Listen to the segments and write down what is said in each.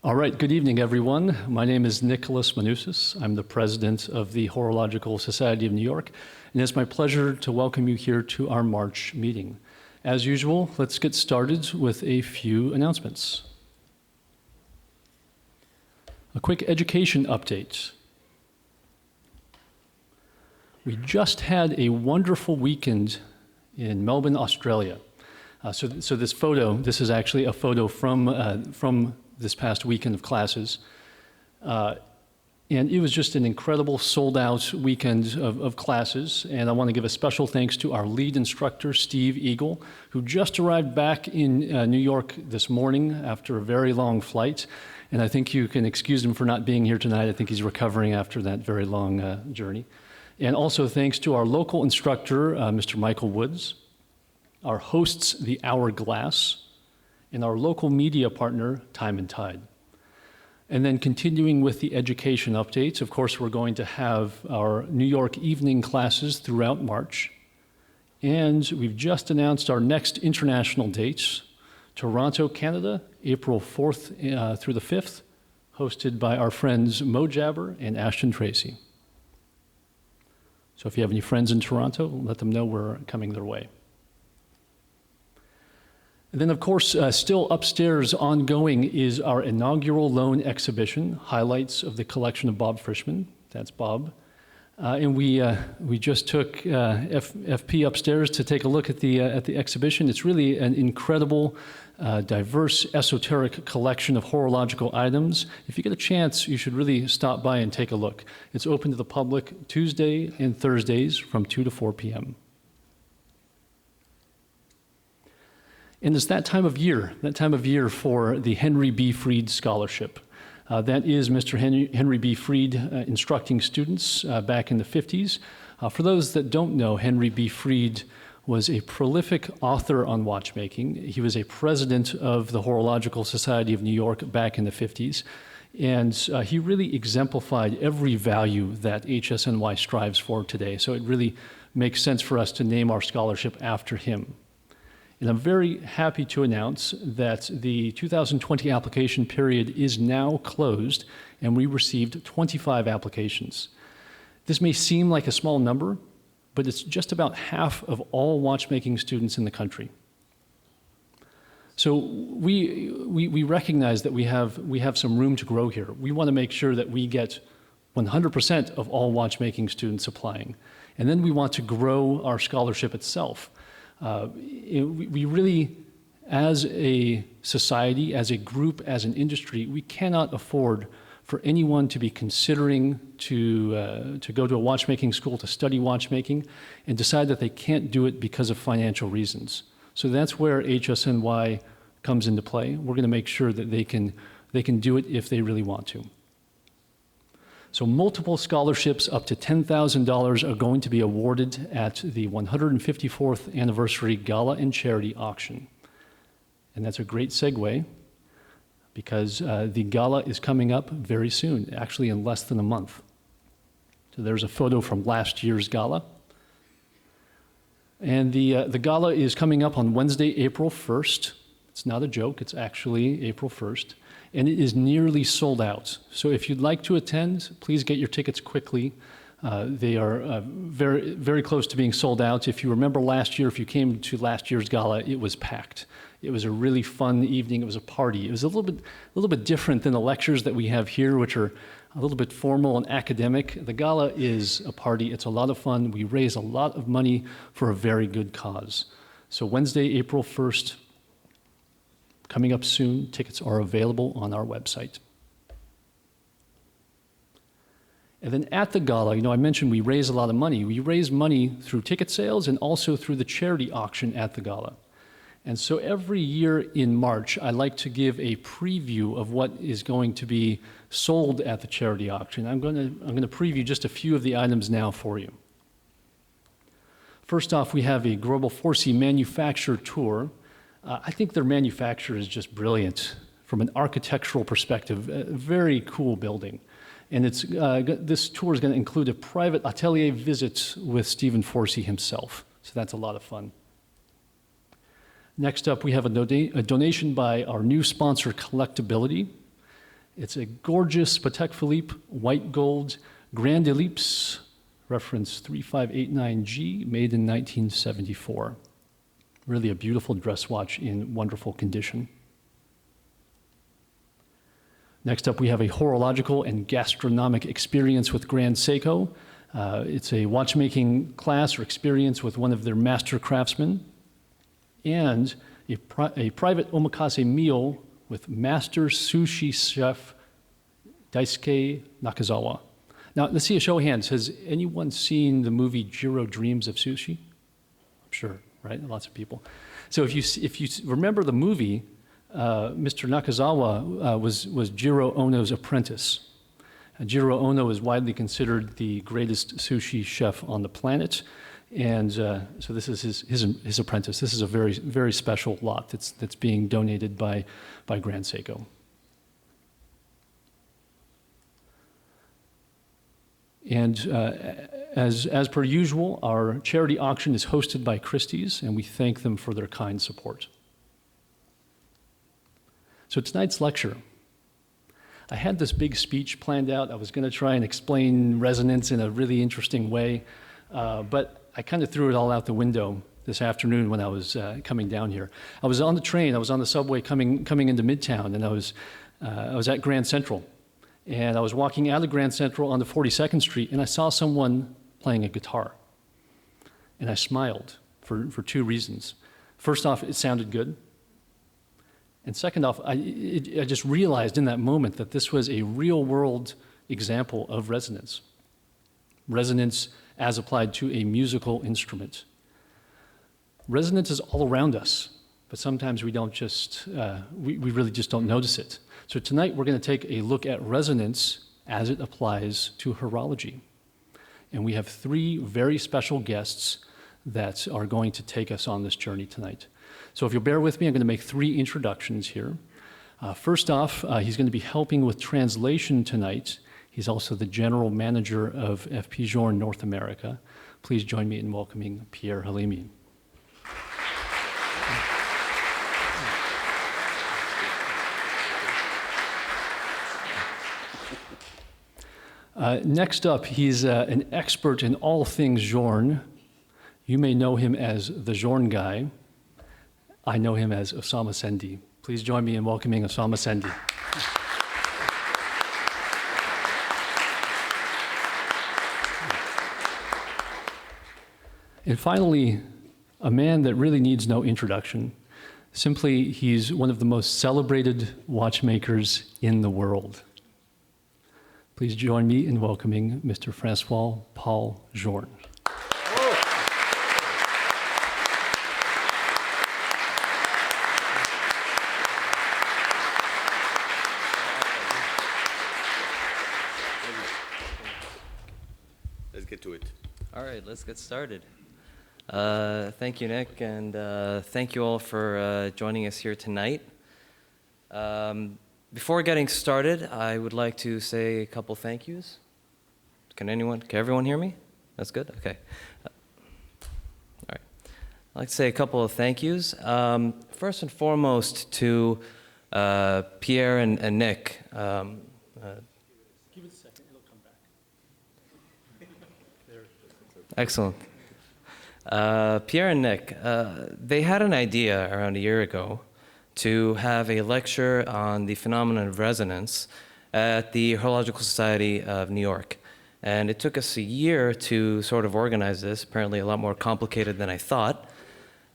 All right, good evening, everyone. My name is Nicholas Manousis. I'm the president of the Horological Society of New York, and it's my pleasure to welcome you here to our March meeting. As usual, let's get started with a few announcements. A quick education update. We just had a wonderful weekend in Melbourne, Australia. So this photo, this is actually a photo from this past weekend of classes. And it was just an incredible sold-out weekend of classes. And I want to give a special thanks to our lead instructor, Steve Eagle, who just arrived back in New York this morning after a very long flight. And I think you can excuse him for not being here tonight. I think he's recovering after that very long journey. And also thanks to our local instructor, Mr. Michael Woods, our hosts, the Hourglass, and our local media partner, Time and Tide. And then continuing with the education updates, of course, we're going to have our New York evening classes throughout March. And we've just announced our next international dates, Toronto, Canada, April 4th through the 5th, hosted by our friends Mo Jabber and Ashton Tracy. So if you have any friends in Toronto, let them know we're coming their way. And then, of course, still upstairs ongoing is our inaugural loan exhibition, highlights of the collection of Bob Frischman. That's Bob. And we just took FP upstairs to take a look at the exhibition. It's really an incredible, diverse, esoteric collection of horological items. If you get a chance, you should really stop by and take a look. It's open to the public Tuesday and Thursdays from 2 to 4 p.m. And it's that time of year for the Henry B. Freed Scholarship. That is Mr. Henry B. Freed instructing students back in the 50s. For those that don't know, Henry B. Freed was a prolific author on watchmaking. He was a president of the Horological Society of New York back in the 50s. And he really exemplified every value that HSNY strives for today. So it really makes sense for us to name our scholarship after him. And I'm very happy to announce that the 2020 application period is now closed, and we received 25 applications. This may seem like a small number, but it's just about half of all watchmaking students in the country. So we recognize that we have some room to grow here. We want to make sure that we get 100% of all watchmaking students applying. And then we want to grow our scholarship itself. We really, as a society, as a group, as an industry, we cannot afford for anyone to be considering to go to a watchmaking school to study watchmaking and decide that they can't do it because of financial reasons. So that's where HSNY comes into play. We're going to make sure that they can do it if they really want to. So multiple scholarships up to $10,000 are going to be awarded at the 154th anniversary Gala and Charity Auction. And that's a great segue because the gala is coming up very soon, actually in less than a month. So there's a photo from last year's gala. And the gala is coming up on Wednesday, April 1st. It's not a joke, it's actually April 1st. And it is nearly sold out. So if you'd like to attend, please get your tickets quickly. They are very, very close to being sold out. If you remember last year, if you came to last year's gala, it was packed. It was a really fun evening. It was a party. It was a little bit different than the lectures that we have here, which are a little bit formal and academic. The gala is a party. It's a lot of fun. We raise a lot of money for a very good cause. So Wednesday, April 1st, coming up soon. Tickets are available on our website. And then at the gala, I mentioned we raise a lot of money. We raise money through ticket sales and also through the charity auction at the gala. And so every year in March, I like to give a preview of what is going to be sold at the charity auction. I'm going to preview just a few of the items now for you. First off, we have a Global Forsey manufacturer tour. I think their manufacture is just brilliant from an architectural perspective. A very cool building. And this tour is going to include a private atelier visit with Stephen Forsey himself. So that's a lot of fun. Next up, we have a donation by our new sponsor, Collectability. It's a gorgeous Patek Philippe white gold Grand Ellipse, reference 3589G, made in 1974. Really a beautiful dress watch in wonderful condition. Next up, we have a horological and gastronomic experience with Grand Seiko. It's a watchmaking class or experience with one of their master craftsmen, and a private omakase meal with master sushi chef Daisuke Nakazawa. Now, let's see a show of hands. Has anyone seen the movie Jiro Dreams of Sushi? I'm sure, right? Lots of people. So if you remember the movie, Mr. Nakazawa was Jiro Ono's apprentice. Jiro Ono is widely considered the greatest sushi chef on the planet, and so this is his apprentice. This is a very, very special lot that's being donated by Grand Seiko. And as per usual, our charity auction is hosted by Christie's, and we thank them for their kind support. So tonight's lecture, I had this big speech planned out. I was going to try and explain resonance in a really interesting way, but I kind of threw it all out the window this afternoon when I was coming down here. I was on the train, I was on the subway coming into Midtown, and I was at Grand Central. And I was walking out of Grand Central onto 42nd Street, and I saw someone playing a guitar. And I smiled for two reasons. First off, it sounded good. And second off, I just realized in that moment that this was a real-world example of resonance. Resonance as applied to a musical instrument. Resonance is all around us, but sometimes we don't just, we really just don't notice it. So tonight we're going to take a look at resonance as it applies to horology. And we have three very special guests that are going to take us on this journey tonight. So if you'll bear with me, I'm going to make three introductions here. First off, he's going to be helping with translation tonight. He's also the general manager of F.P. Journe North America. Please join me in welcoming Pierre Halimi. Next up, he's an expert in all things Journe. You may know him as the Journe guy. I know him as Osama Sendi. Please join me in welcoming Osama Sendi. And finally, a man that really needs no introduction. Simply, he's one of the most celebrated watchmakers in the world. Please join me in welcoming Mr. François-Paul Journe. Let's get to it. All right, let's get started. Thank you, Nick, and thank you all for joining us here tonight. Before getting started, I would like to say a couple thank yous. Can everyone hear me? That's good? Okay. All right. I'd like to say a couple of thank yous. First and foremost to Pierre and Nick. Give it a second, it'll come back. Excellent. Pierre and Nick, they had an idea around a year ago to have a lecture on the phenomenon of resonance at the Horological Society of New York. And it took us a year to sort of organize this, apparently a lot more complicated than I thought.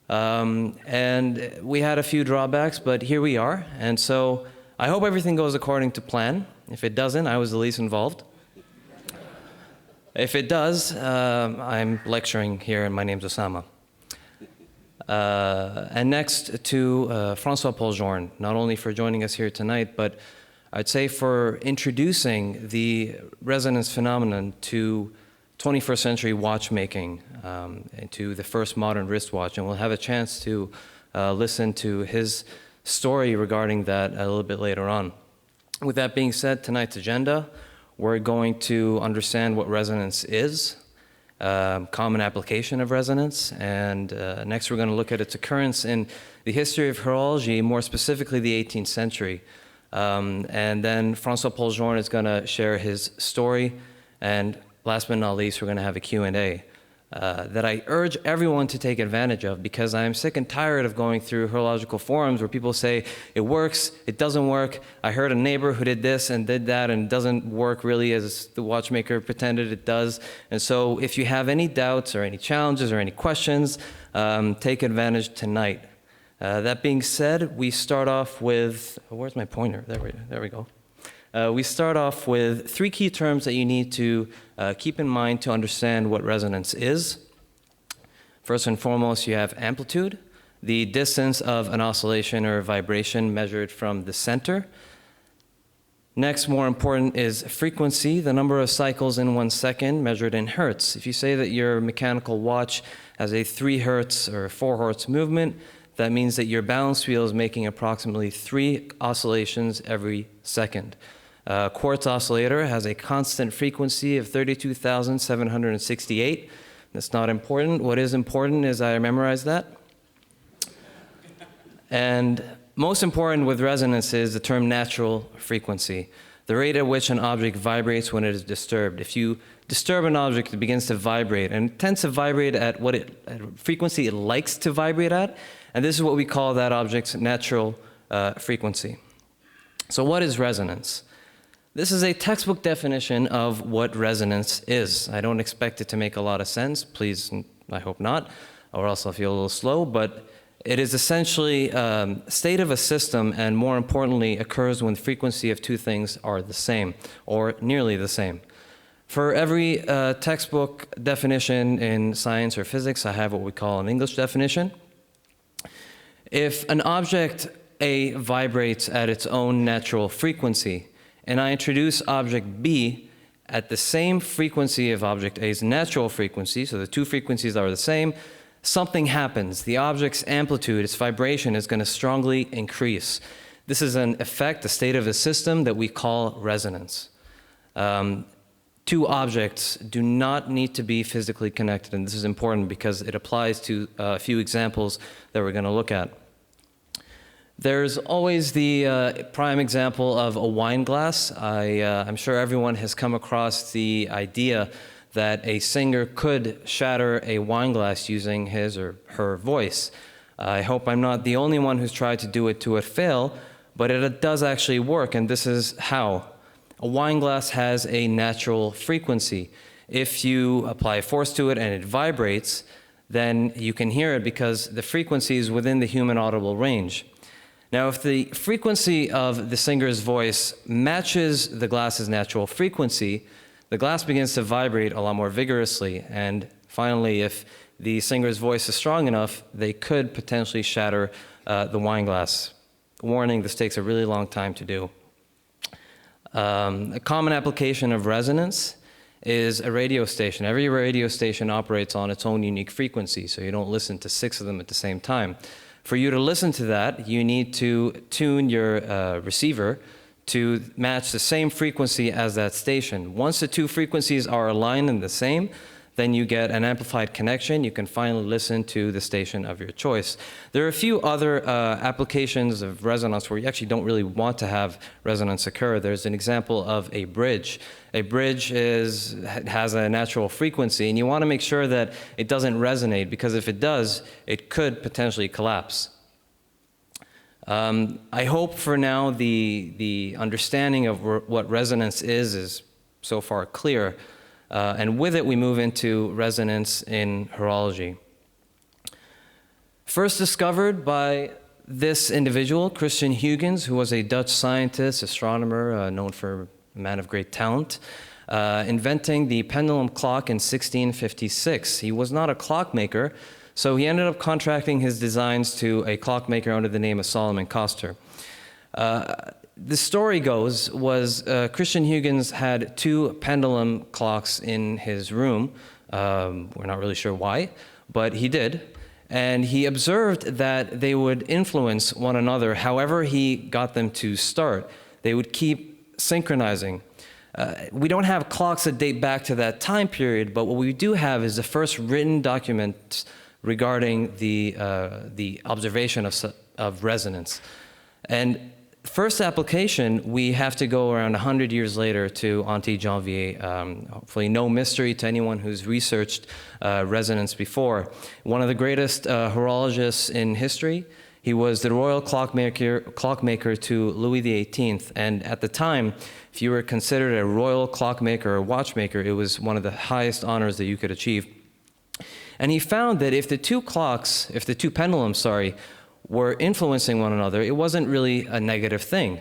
And we had a few drawbacks, but here we are. And so I hope everything goes according to plan. If it doesn't, I was the least involved. If it does, I'm lecturing here, and my name's Osama. And next to François-Paul Journe, not only for joining us here tonight, but I'd say for introducing the resonance phenomenon to 21st century watchmaking, and to the first modern wristwatch. And we'll have a chance to listen to his story regarding that a little bit later on. With that being said, tonight's agenda, we're going to understand what resonance is, common application of resonance, and next we're going to look at its occurrence in the history of horology, more specifically the 18th century, And then François-Paul Journe is going to share his story. And last but not least, we're going to have a Q&A that I urge everyone to take advantage of, because I am sick and tired of going through horological forums where people say, it works, it doesn't work, I heard a neighbor who did this and did that, and it doesn't work really as the watchmaker pretended it does. And so if you have any doubts or any challenges or any questions, take advantage tonight. That being said, we start off with, where's my pointer? There we go. We start off with 3 key terms that you need to keep in mind to understand what resonance is. First and foremost, you have amplitude, the distance of an oscillation or vibration measured from the center. Next, more important, is frequency, the number of cycles in 1 second measured in hertz. If you say that your mechanical watch has a 3 hertz or 4 hertz movement, that means that your balance wheel is making approximately 3 oscillations every second. Quartz oscillator has a constant frequency of 32,768. That's not important. What is important is I memorized that. And most important with resonance is the term natural frequency, the rate at which an object vibrates when it is disturbed. If you disturb an object, it begins to vibrate, and it tends to vibrate at what frequency it likes to vibrate at, and this is what we call that object's natural frequency. So what is resonance? This is a textbook definition of what resonance is. I don't expect it to make a lot of sense. Please, I hope not, or else I'll feel a little slow. But it is essentially a state of a system, and more importantly, occurs when the frequency of 2 things are the same, or nearly the same. For every textbook definition in science or physics, I have what we call an English definition. If an object A vibrates at its own natural frequency, and I introduce object B at the same frequency of object A's natural frequency, so the 2 frequencies are the same, something happens. The object's amplitude, its vibration, is going to strongly increase. This is an effect, a state of a system that we call resonance. 2 objects do not need to be physically connected, and this is important because it applies to a few examples that we're going to look at. There's always the prime example of a wine glass. I'm sure everyone has come across the idea that a singer could shatter a wine glass using his or her voice. I hope I'm not the only one who's tried to do it to a fail, but it does actually work, and this is how. A wine glass has a natural frequency. If you apply force to it and it vibrates, then you can hear it because the frequency is within the human audible range. Now, if the frequency of the singer's voice matches the glass's natural frequency, the glass begins to vibrate a lot more vigorously. And finally, if the singer's voice is strong enough, they could potentially shatter the wine glass. Warning, this takes a really long time to do. A common application of resonance is a radio station. Every radio station operates on its own unique frequency, so you don't listen to 6 of them at the same time. For you to listen to that, you need to tune your receiver to match the same frequency as that station. Once the 2 frequencies are aligned and the same, then you get an amplified connection. You can finally listen to the station of your choice. There are a few other applications of resonance where you actually don't really want to have resonance occur. There's an example of a bridge. A bridge has a natural frequency, and you want to make sure that it doesn't resonate, because if it does, it could potentially collapse. I hope for now the understanding of what resonance is so far clear. And with it, we move into resonance in horology. First discovered by this individual, Christian Huygens, who was a Dutch scientist, astronomer, known for a man of great talent, inventing the pendulum clock in 1656. He was not a clockmaker, so he ended up contracting his designs to a clockmaker under the name of Solomon Coster. The story goes Christian Huygens had 2 pendulum clocks in his room. We're not really sure why, but he did. And he observed that they would influence one another however he got them to start. They would keep synchronizing. We don't have clocks that date back to that time period, but what we do have is the first written document regarding the observation of resonance. And First application, we have to go around 100 years later to Anti-Janvier. Hopefully no mystery to anyone who's researched resonance before. One of the greatest horologists in history. He was the royal clockmaker to Louis XVIII. And at the time, if you were considered a royal clockmaker or watchmaker, it was one of the highest honors that you could achieve. And he found that if the two pendulums, were influencing one another, it wasn't really a negative thing.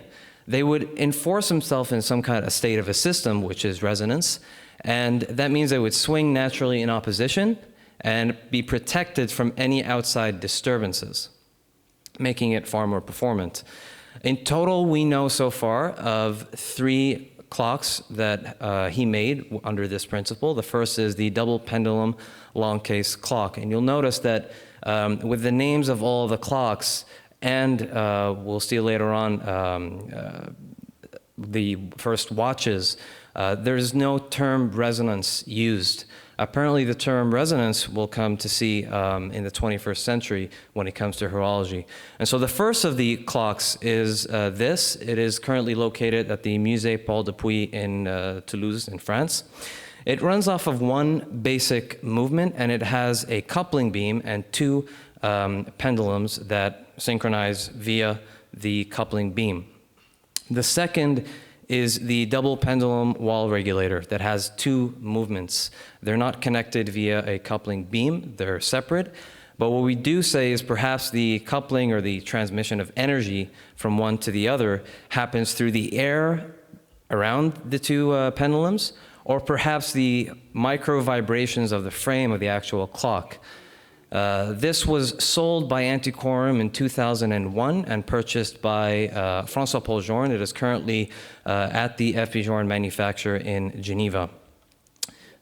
They would enforce themselves in some kind of state of a system, which is resonance, and that means they would swing naturally in opposition and be protected from any outside disturbances, making it far more performant. In total, we know so far of 3 clocks that he made under this principle. The first is the double pendulum long case clock, and you'll notice that with the names of all the clocks, and we'll see later on the first watches, there's no term resonance used. Apparently the term resonance will come to see in the 21st century when it comes to horology. And so the first of the clocks is this. It is currently located at the Musée Paul Dupuy in Toulouse in France. It runs off of one basic movement, and it has a coupling beam and 2 pendulums that synchronize via the coupling beam. The second is the double pendulum wall regulator that has 2 movements. They're not connected via a coupling beam, they're separate. But what we do say is perhaps the coupling or the transmission of energy from one to the other happens through the air around the 2 pendulums, or perhaps the micro vibrations of the frame of the actual clock. This was sold by Antiquorum in 2001 and purchased by François-Paul Journe. It is currently at the F.P. Journe manufacturer in Geneva.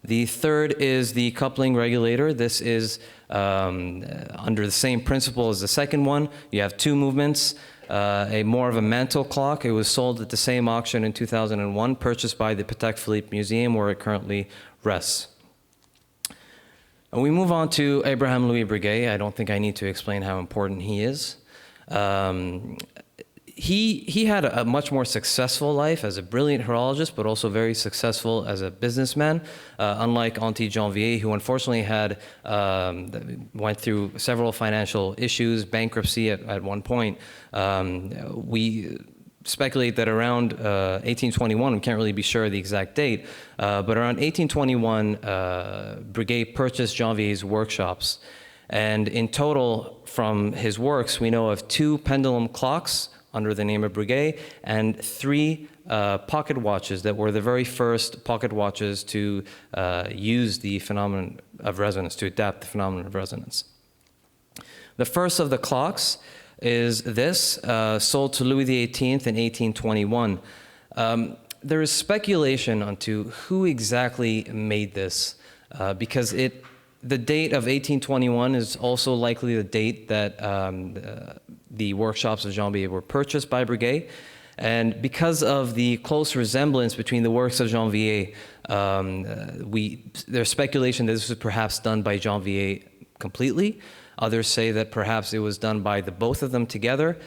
The third is the coupling regulator. This is under the same principle as the second one. You have 2 movements. More of a mantle clock. It was sold at the same auction in 2001, purchased by the Patek Philippe Museum, where it currently rests. And we move on to Abraham Louis Breguet. I don't think I need to explain how important he is. He had a much more successful life as a brilliant horologist, but also very successful as a businessman, unlike Anti-Janvier, who unfortunately went through several financial issues, bankruptcy at one point. We speculate that around 1821, we can't really be sure of the exact date, but around 1821, Breguet purchased Janvier's workshops. And in total, from his works, we know of 2 pendulum clocks under the name of Breguet, and 3 pocket watches that were the very first pocket watches to use the phenomenon of resonance, to adapt the phenomenon of resonance. The first of the clocks is this, sold to Louis XVIII in 1821. There is speculation onto who exactly made this, because the date of 1821 is also likely the date that the workshops of Janvier were purchased by Breguet. And because of the close resemblance between the works of Janvier, there's speculation that this was perhaps done by Janvier completely. Others say that perhaps it was done by the both of them together.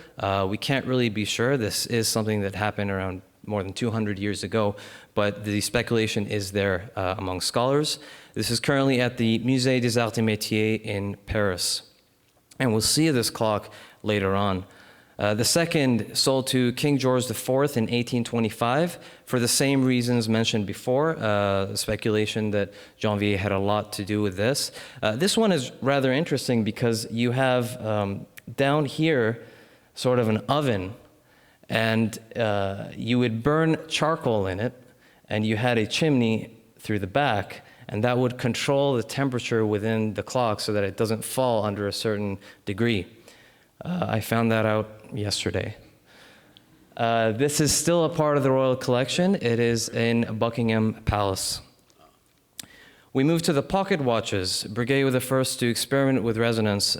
We can't really be sure. This is something that happened around more than 200 years ago, but the speculation is there among scholars. This is currently at the Musée des Arts et Métiers in Paris. And we'll see this clock later on. The second sold to King George IV in 1825 for the same reasons mentioned before, speculation that Janvier had a lot to do with this. This one is rather interesting because you have down here sort of an oven, and you would burn charcoal in it, and you had a chimney through the back, and that would control the temperature within the clock so that it doesn't fall under a certain degree. I found that out yesterday. This is still a part of the royal collection. It is in Buckingham Palace. We move to the pocket watches. Breguet was the first to experiment with resonance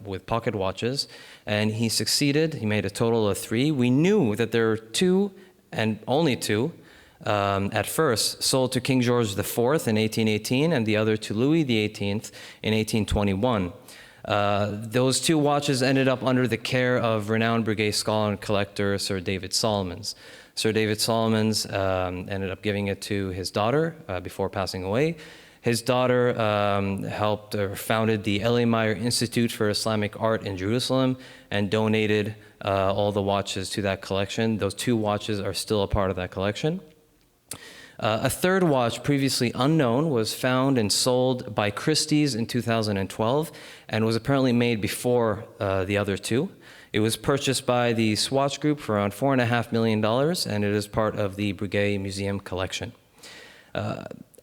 with pocket watches, and he succeeded. He made a total of 3. We knew that there were 2, and only 2, at first, sold to King George IV in 1818, and the other to Louis XVIII in 1821. Those two watches ended up under the care of renowned Breguet scholar and collector Sir David Solomons. Sir David Solomons ended up giving it to his daughter before passing away. His daughter helped or founded the L.A. Meyer Institute for Islamic Art in Jerusalem and donated all the watches to that collection. Those two watches are still a part of that collection. A third watch, previously unknown, was found and sold by Christie's in 2012 and was apparently made before the other two. It was purchased by the Swatch Group for around $4.5 million, and it is part of the Breguet Museum collection.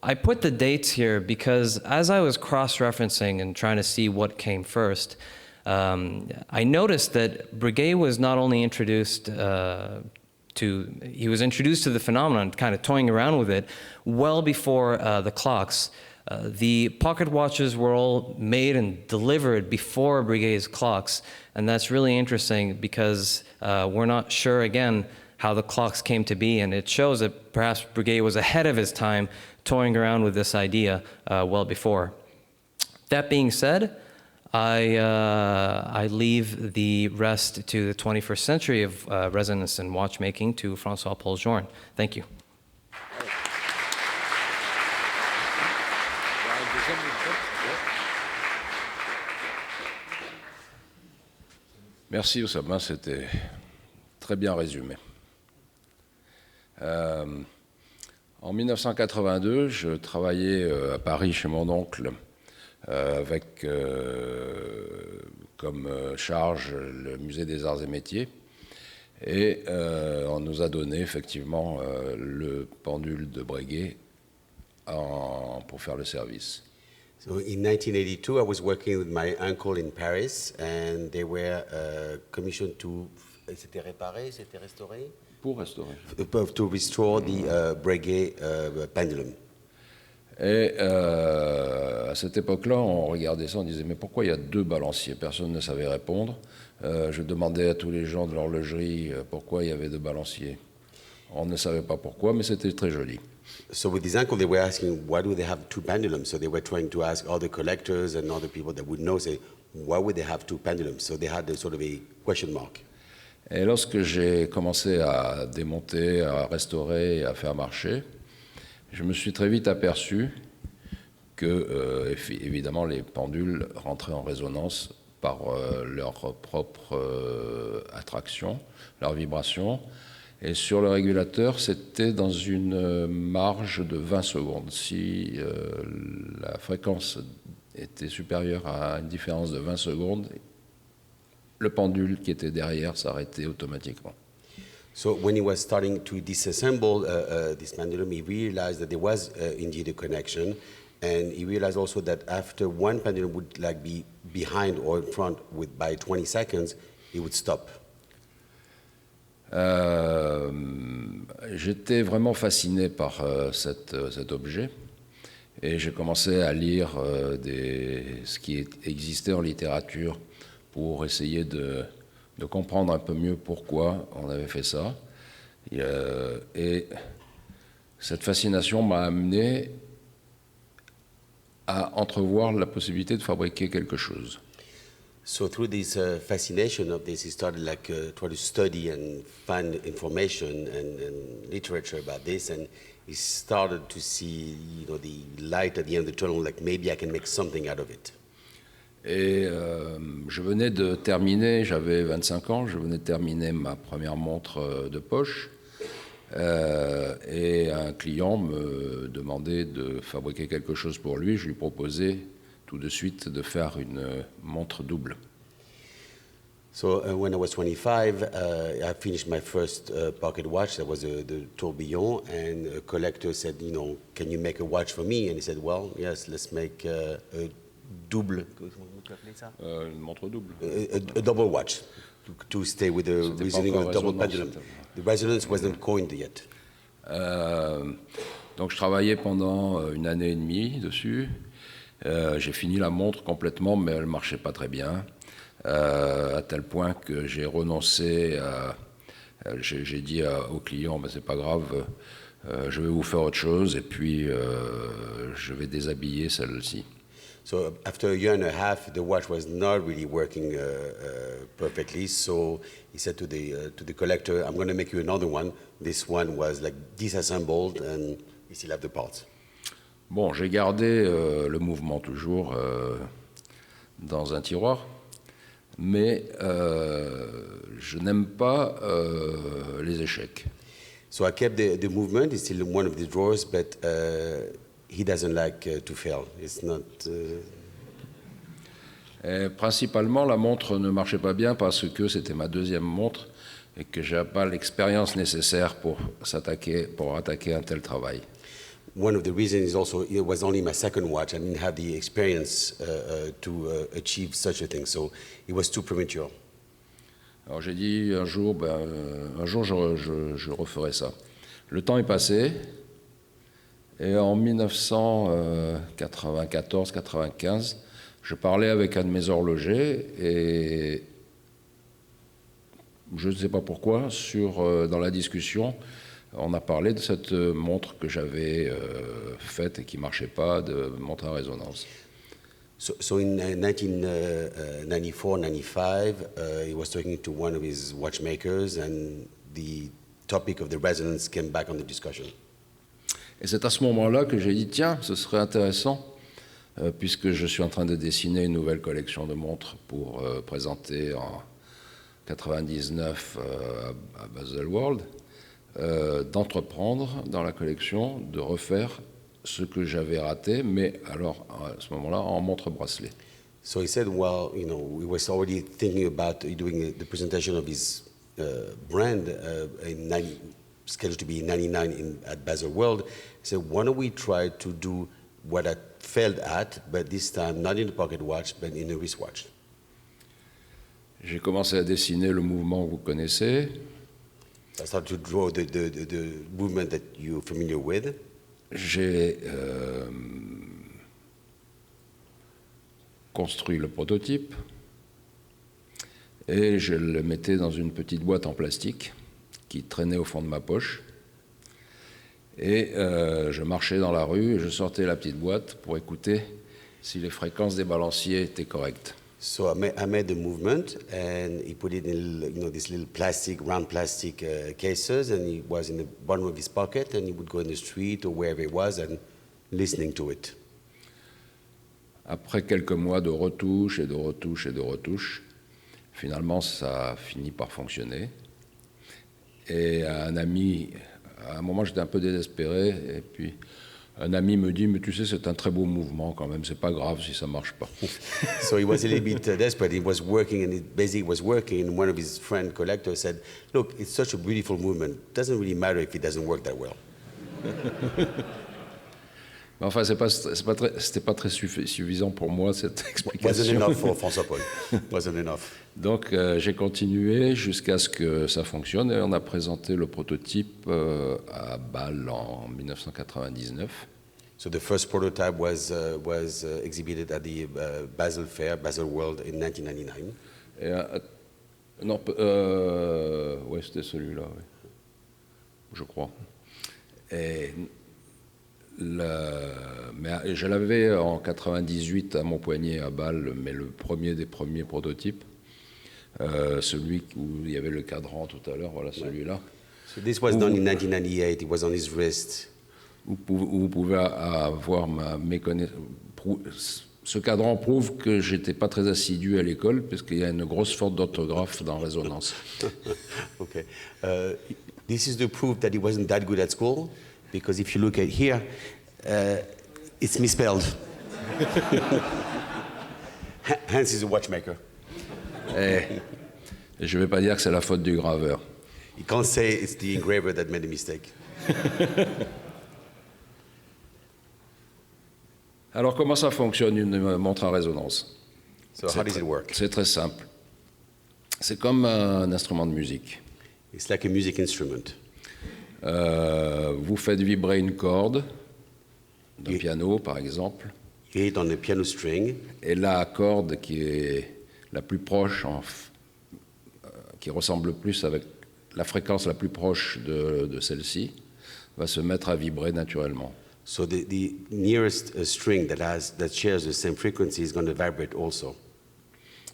I put the dates here because as I was cross-referencing and trying to see what came first, I noticed that Breguet was not only introduced he was introduced to the phenomenon, kind of toying around with it, well before the clocks. The pocket watches were all made and delivered before Breguet's clocks, and that's really interesting because we're not sure, again, how the clocks came to be, and it shows that perhaps Breguet was ahead of his time, toying around with this idea well before. That being said, I leave the rest to the 21st century of resonance and watchmaking to François-Paul Journe. Thank you. Merci Osama, c'était très bien résumé. En 1982, je travaillais à Paris chez mon oncle avec comme charge le musée des arts et métiers, et on nous a donné effectivement le pendule de Breguet pour faire le service. So in 1982, I was working with my uncle in Paris, and they were commissioned to, c'était réparé, c'était restauré? Pour restaurer. To restore the Breguet pendulum. Et à cette époque-là, on regardait ça, on disait « Mais pourquoi il y a deux balanciers ?» Personne ne savait répondre. Je demandais à tous les gens de l'horlogerie pourquoi il y avait deux balanciers. On ne savait pas pourquoi, mais c'était très joli. So with his uncle, they were asking, why do they have two pendulums? So they were trying to ask other collectors and other people that would know, say, why would they have two pendulums? So they had a sort of a question mark. Et lorsque j'ai commencé à démonter, à restaurer et à faire marcher, je me suis très vite aperçu que, évidemment, les pendules rentraient en résonance par leur propre attraction, leur vibration. Et sur le régulateur, c'était dans une marge de 20 secondes. Si la fréquence était supérieure à une différence de 20 secondes, le pendule qui était derrière s'arrêtait automatiquement. So when he was starting to disassemble this pendulum, he realized that there was indeed a connection, and he realized also that after one pendulum would like be behind or in front by 20 seconds, it would stop. J'étais vraiment fasciné par cet objet, et j'ai commencé à lire ce qui existait en littérature pour essayer de comprendre un peu mieux pourquoi on avait fait ça. Et cette fascination m'a amené à entrevoir la possibilité de fabriquer quelque chose. So through this fascination of this, he started try to study and find information and literature about this, and he started to see, the light at the end of the tunnel, like maybe I can make something out of it. Et je venais de terminer, j'avais 25 ans, je venais de terminer ma première montre de poche, et un client me demandait de fabriquer quelque chose pour lui. Je lui proposais tout de suite de faire une montre double. So when I was 25, I finished my first pocket watch. That was the tourbillon, and a collector said, can you make a watch for me? And he said, well, yes, let's make a double. Une montre double. A double watch to stay with the reasoning of double pendulum. The resonance wasn't coined yet. Donc je travaillais pendant une année et demie dessus. J'ai fini la montre complètement, mais elle ne marchait pas très bien, à tel point que j'ai renoncé. J'ai dit au client, c'est pas grave, je vais vous faire autre chose, et puis je vais déshabiller celle-ci. So after a year and a half, the watch was not really working perfectly. So he said to the collector, "I'm going to make you another one." This one was like disassembled, and you still have the parts. Bon, j'ai gardé le mouvement toujours dans un tiroir, mais je n'aime pas les échecs. So I kept the movement. It's still in one of the drawers, but he doesn't like to fail. It's not. Et principalement, la montre ne marchait pas bien parce que c'était ma deuxième montre et que je n'avais pas l'expérience nécessaire pour attaquer un tel travail. One of the reasons is also it was only my second watch. I didn't have the experience to achieve such a thing, so it was too premature. Alors j'ai dit un jour je referai ça. Le temps est passé et en 1994-95, je parlais avec un de mes horlogers et je ne sais pas pourquoi, dans la discussion, on a parlé de cette montre que j'avais faite et qui ne marchait pas, de montre à résonance. So in 1994-95, he was talking to one of his watchmakers, and the topic of the resonance came back on the discussion. Et c'est à ce moment-là que j'ai dit, tiens, ce serait intéressant, puisque je suis en train de dessiner une nouvelle collection de montres pour présenter en 99 à Baselworld, d'entreprendre dans la collection, de refaire ce que j'avais raté, mais alors à ce moment-là en montre-bracelet. So he said, well, he was already thinking about doing the presentation of his brand scheduled to be in 99 at Baselworld. He said, why don't we try to do what I failed at, but this time not in a pocket watch, but in a wristwatch. J'ai commencé à dessiner le mouvement que vous connaissez. I started to draw the movement that you're familiar with. J'ai construit le prototype et je le mettais dans une petite boîte en plastique qui traînait au fond de ma poche. Et je marchais dans la rue et je sortais la petite boîte pour écouter si les fréquences des balanciers étaient correctes. So I made the movement, and he put it in these little round plastic cases, and he was in the bottom of his pocket, and he would go in the street or wherever he was and listening to it. Après quelques mois de retouches et de retouches et de retouches, finalement ça a fini par fonctionner. Et un ami, à un moment j'étais un peu désespéré, et puis un ami me dit, mais tu sais, c'est un très beau mouvement quand même, c'est pas grave si ça marche pas. So he was a little bit desperate. He was working, and it basically was working. And one of his friend collectors said, "Look, it's such a beautiful movement. It doesn't really matter if it doesn't work that well." Mais enfin, c'était pas très suffisant pour moi cette explication. Wasn't enough for François-Paul. Wasn't enough. Donc j'ai continué jusqu'à ce que ça fonctionne et on a présenté le prototype à Bâle en 1999. So the first prototype was exhibited at the Basel Fair, Baselworld in 1999. Et, non, ouais, c'était celui-là, ouais. Je crois. Et mais je l'avais en 98 à mon poignet à Bâle, mais le premier des premiers prototypes, celui où il y avait le cadran tout à l'heure, voilà celui-là. So this was done in 1998. It was on his wrist. Où vous pouvez avoir mes connaissances. Ce cadran prouve que j'étais pas très assidu à l'école, parce qu'il y a une grosse faute d'orthographe dans Résonance. Okay. This is the proof that he wasn't that good at school, because if you look at here, it's misspelled. Hence, he's a watchmaker. Et je ne vais pas dire que c'est la faute du graveur. You can't say it's the engraver that made a mistake. Alors, comment ça fonctionne une montre à résonance? So how does it work? C'est très simple. C'est comme un instrument de musique. It's like a music instrument. Vous faites vibrer une corde d'un piano, par exemple. You hit on the piano string. Et la corde qui est la plus proche, qui ressemble le plus avec la fréquence la plus proche de celle-ci, va se mettre à vibrer naturellement. So the nearest string that shares the same frequency is going to vibrate also.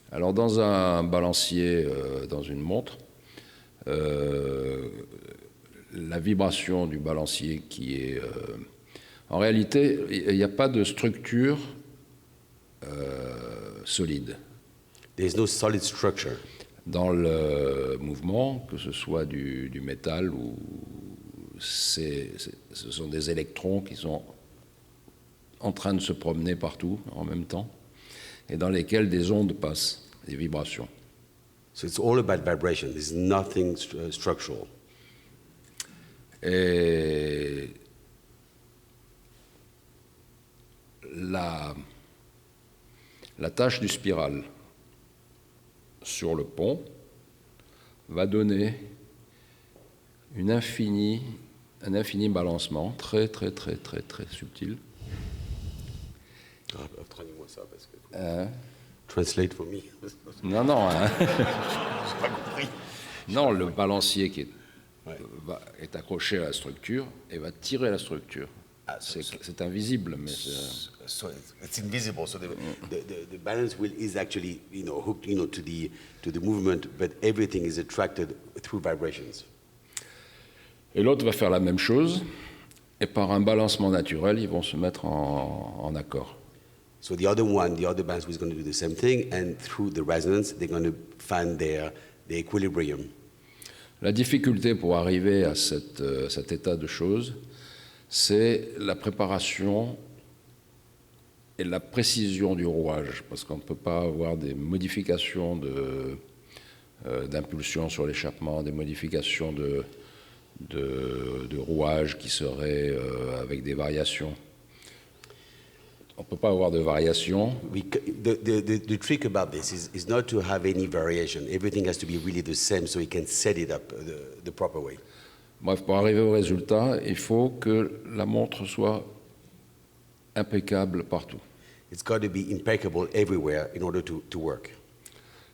Alors dans un balancier, dans une montre, la vibration du balancier qui est... en réalité, il n'y a pas de structure solide. There is no solid structure. Dans le mouvement, que ce soit du métal ou... ce sont des électrons qui sont en train de se promener partout en même temps et dans lesquels des ondes passent, des vibrations. So it's all about vibration. There's nothing structural. Et la tâche du spiral sur le pont va donner un infini balancement très subtil. Traduis-moi ça parce que... Translate for me. Non, hein. J'ai pas compris. Non, le balancier est accroché à la structure et va tirer la structure. C'est invisible, mais so it's invisible. So the balance wheel is actually hooked to the movement, but everything is attracted through vibrations. Et l'autre va faire la même chose, et par un balancement naturel, ils vont se mettre en accord. So the other balance wheel is going to do the same thing, and through the resonance, they're going to find their equilibrium. La difficulté pour arriver à cet état de choses, c'est la préparation et la précision du rouage, parce qu'on ne peut pas avoir des modifications d'impulsion sur l'échappement, des modifications de rouage qui seraient avec des variations. On ne peut pas avoir de variations. The trick about this is not to have any variation. Everything has to be really the same so you can set it up the proper way. Bref, pour arriver au résultat, il faut que la montre soit impeccable partout. It's got to be impeccable everywhere in order to work.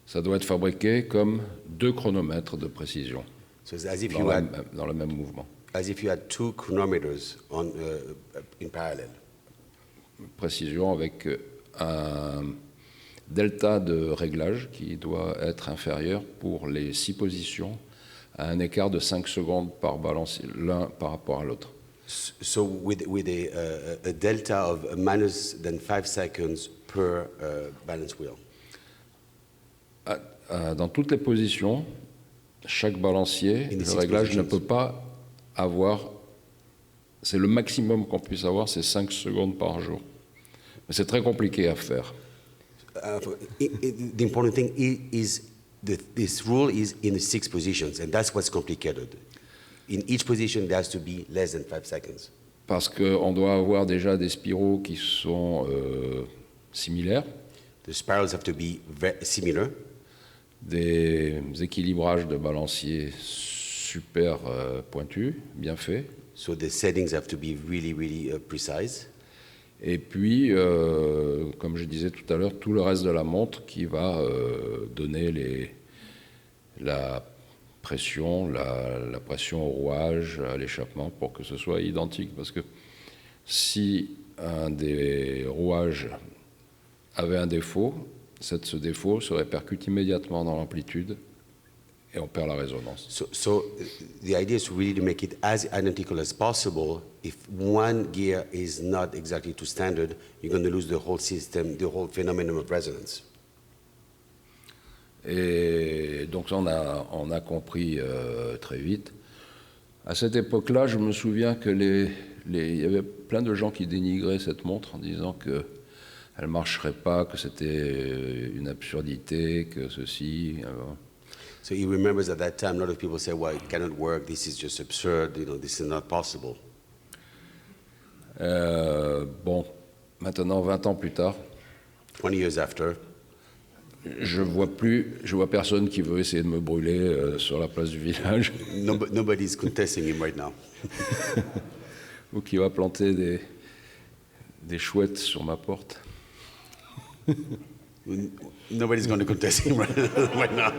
Ça doit être fabriqué comme 2 chronomètres de précision So it's as if dans le même mouvement. As if you had 2 chronometers in parallel. Précision avec un delta de réglage qui doit être inférieur pour les 6 positions à un écart de 5 secondes par balancier, l'un par rapport à l'autre. So with a delta of minus than 5 seconds per balance wheel. Dans toutes les positions, chaque balancier, le réglage ne peut pas avoir, c'est le maximum qu'on puisse avoir, c'est 5 secondes par jour. Mais c'est très compliqué à faire. The important thing is this rule is in the 6 positions, and that's what's complicated. In each position, there has to be less than 5 seconds. Parce qu'on doit avoir déjà des spiraux qui sont similaires. The spirals have to be similar. Des équilibrages de balancier super pointus, bien faits. So the settings have to be really precise. Et puis, comme je disais tout à l'heure, tout le reste de la montre qui va donner la pression, la pression au rouage, à l'échappement, pour que ce soit identique. Parce que si un des rouages avait un défaut, ce défaut se répercute immédiatement dans l'amplitude et on perd la résonance. So the idea is really to make it as identical as possible. If one gear is not exactly to standard, you're going to lose the whole system, the whole phenomenon of resonance. Et donc on a compris très vite. À cette époque-là, je me souviens que il y avait plein de gens qui dénigraient cette montre en disant qu'elle ne marcherait pas, que c'était une absurdité, que ceci... So he remembers at that time, a lot of people say, well, it cannot work, this is just absurd, this is not possible. Bon, maintenant, 20 ans plus tard, 20 years after, je vois personne qui veut essayer de me brûler sur la place du village. Nobody's contesting him right now. Ou qui va planter des chouettes sur ma porte. Nobody's going to contest him right now.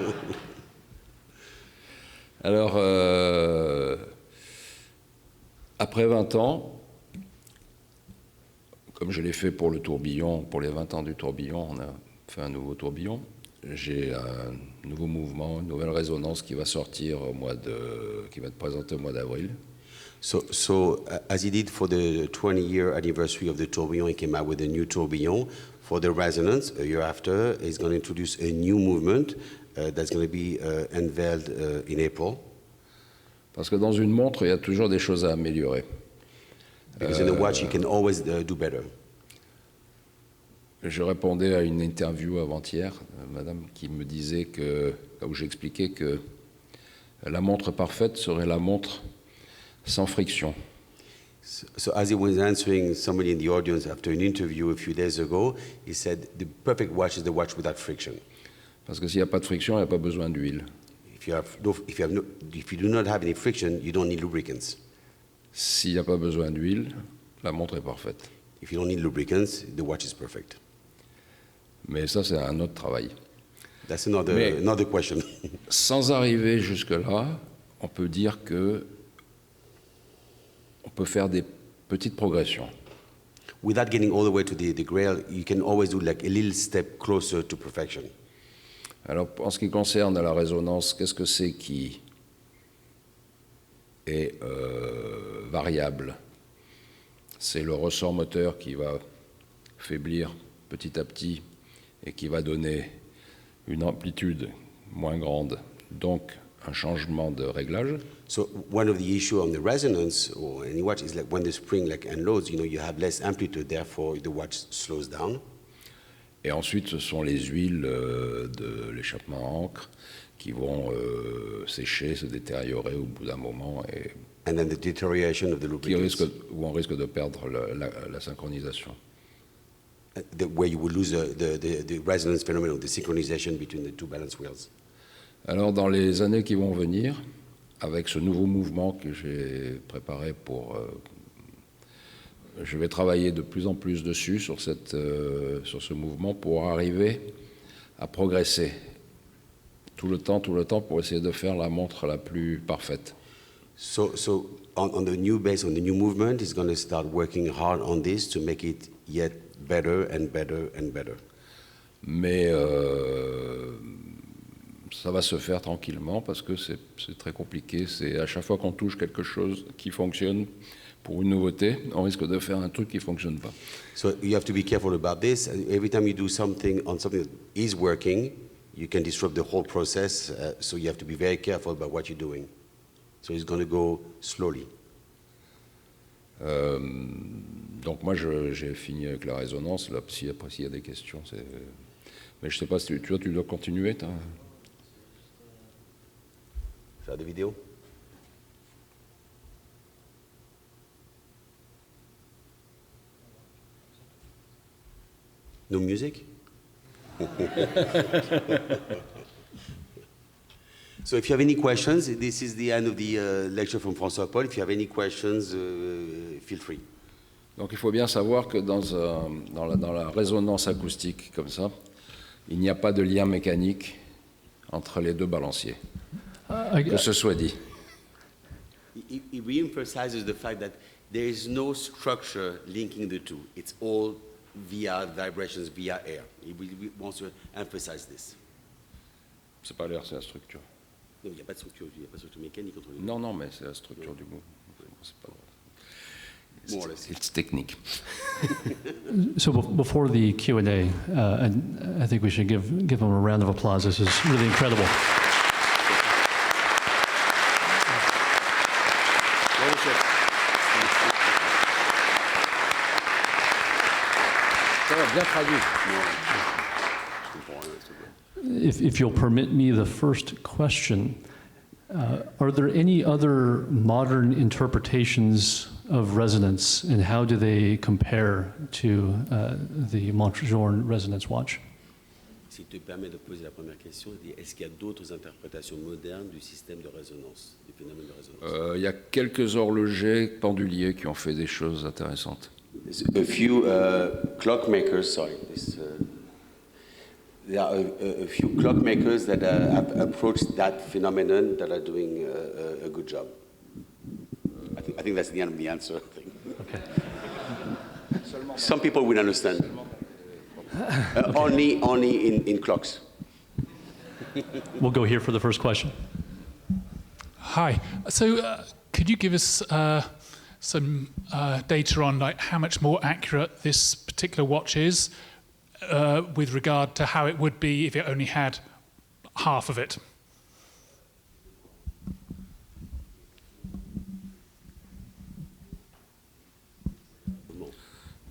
Alors, après 20 ans, comme je l'ai fait pour le tourbillon, pour les 20 ans du tourbillon, on a fait un nouveau tourbillon. J'ai un nouveau mouvement, une nouvelle résonance qui va sortir qui va être présentée au mois d'avril. So as he did for the 20-year anniversary of the tourbillon, he came out with a new tourbillon. For the resonance, a year after, he's going to introduce a new movement that's going to be unveiled in April. Parce que dans une montre, il y a toujours des choses à améliorer. Because in a watch, you can always do better. Je répondais à une interview avant-hier, madame, qui me disait où j'expliquais que la montre parfaite serait la montre sans friction. So as he was answering somebody in the audience after an interview a few days ago, he said the perfect watch is the watch without friction. Parce que s'il n'y a pas de friction, il n'y a pas besoin d'huile. If you do not have any friction, you don't need lubricants. S'il n'y a pas besoin d'huile, la montre est parfaite. If you don't need lubricants, the watch is perfect. Mais ça, c'est un autre travail. That's another question. Sans arriver jusque-là, on peut dire que on peut faire des petites progressions. Without getting all the way to the grail, you can always do like a little step closer to perfection. Alors, en ce qui concerne la résonance, qu'est-ce que c'est qui est variable? C'est le ressort moteur qui va faiblir petit à petit et qui va donner une amplitude moins grande, donc un changement de réglage. So one of the issues on the resonance or any watch is like when the spring like unloads, you have less amplitude, therefore the watch slows down. Et ensuite, ce sont les huiles de l'échappement à encre qui vont sécher, se détériorer au bout d'un moment et And then the deterioration of the lubricants. où on risque de perdre la synchronisation. Where you will lose the resonance phenomenon, the synchronization between the two balance wheels. Alors, dans les années qui vont venir, avec ce nouveau mouvement que j'ai préparé je vais travailler de plus en plus dessus, sur ce mouvement, pour arriver à progresser tout le temps, pour essayer de faire la montre la plus parfaite. So on the new base, on the new movement, he's going to start working hard on this to make it yet better and better and better. Mais ça va se faire tranquillement parce que c'est très compliqué. C'est à chaque fois qu'on touche quelque chose qui fonctionne pour une nouveauté, on risque de faire un truc qui ne fonctionne pas. So you have to be careful about this. Every time you do something on something that is working, you can disrupt the whole process. So you have to be very careful about what you're doing. So it's going to go slowly. Donc moi, j'ai fini avec la résonance. Là, après, s'il y a des questions, mais je ne sais pas si tu dois continuer. Faire des vidéos? No music? So if you have any questions, this is the end of the lecture from François-Paul. If you have any questions, feel free. Donc il faut bien savoir que dans la résonance acoustique comme ça, il n'y a pas de lien mécanique entre les deux balanciers. Que ce soit dit. It re-emphasizes the fact that there is no structure linking the two. It's all via vibrations, via air. He wants to emphasize this. C'est pas l'air, c'est la structure. Non, il n'y a pas de structure mécanique entre les deux. Non, mais c'est la structure du mouvement. C'est pas More It's technique. So before the Q&A, I think we should give them a round of applause. This is really incredible. Bien traduit. If you'll permit me the first question, are there any other modern interpretations of resonance, and how do they compare to the Montres Journe resonance watch? Si tu te permets de poser la première question, est-ce qu'il y a d'autres interprétations modernes du système de résonance, du phénomène de résonance? Il y a quelques horlogers penduliers qui ont fait des choses intéressantes. A few clockmakers, there are a few clockmakers that have approached that phenomenon that are doing a good job. I think that's the end of the answer. Seulement Some people will understand. Only in clocks. We'll go here for the first question. Hi. So, could you give us some data on like how much more accurate this particular watch is with regard to how it would be if it only had half of it?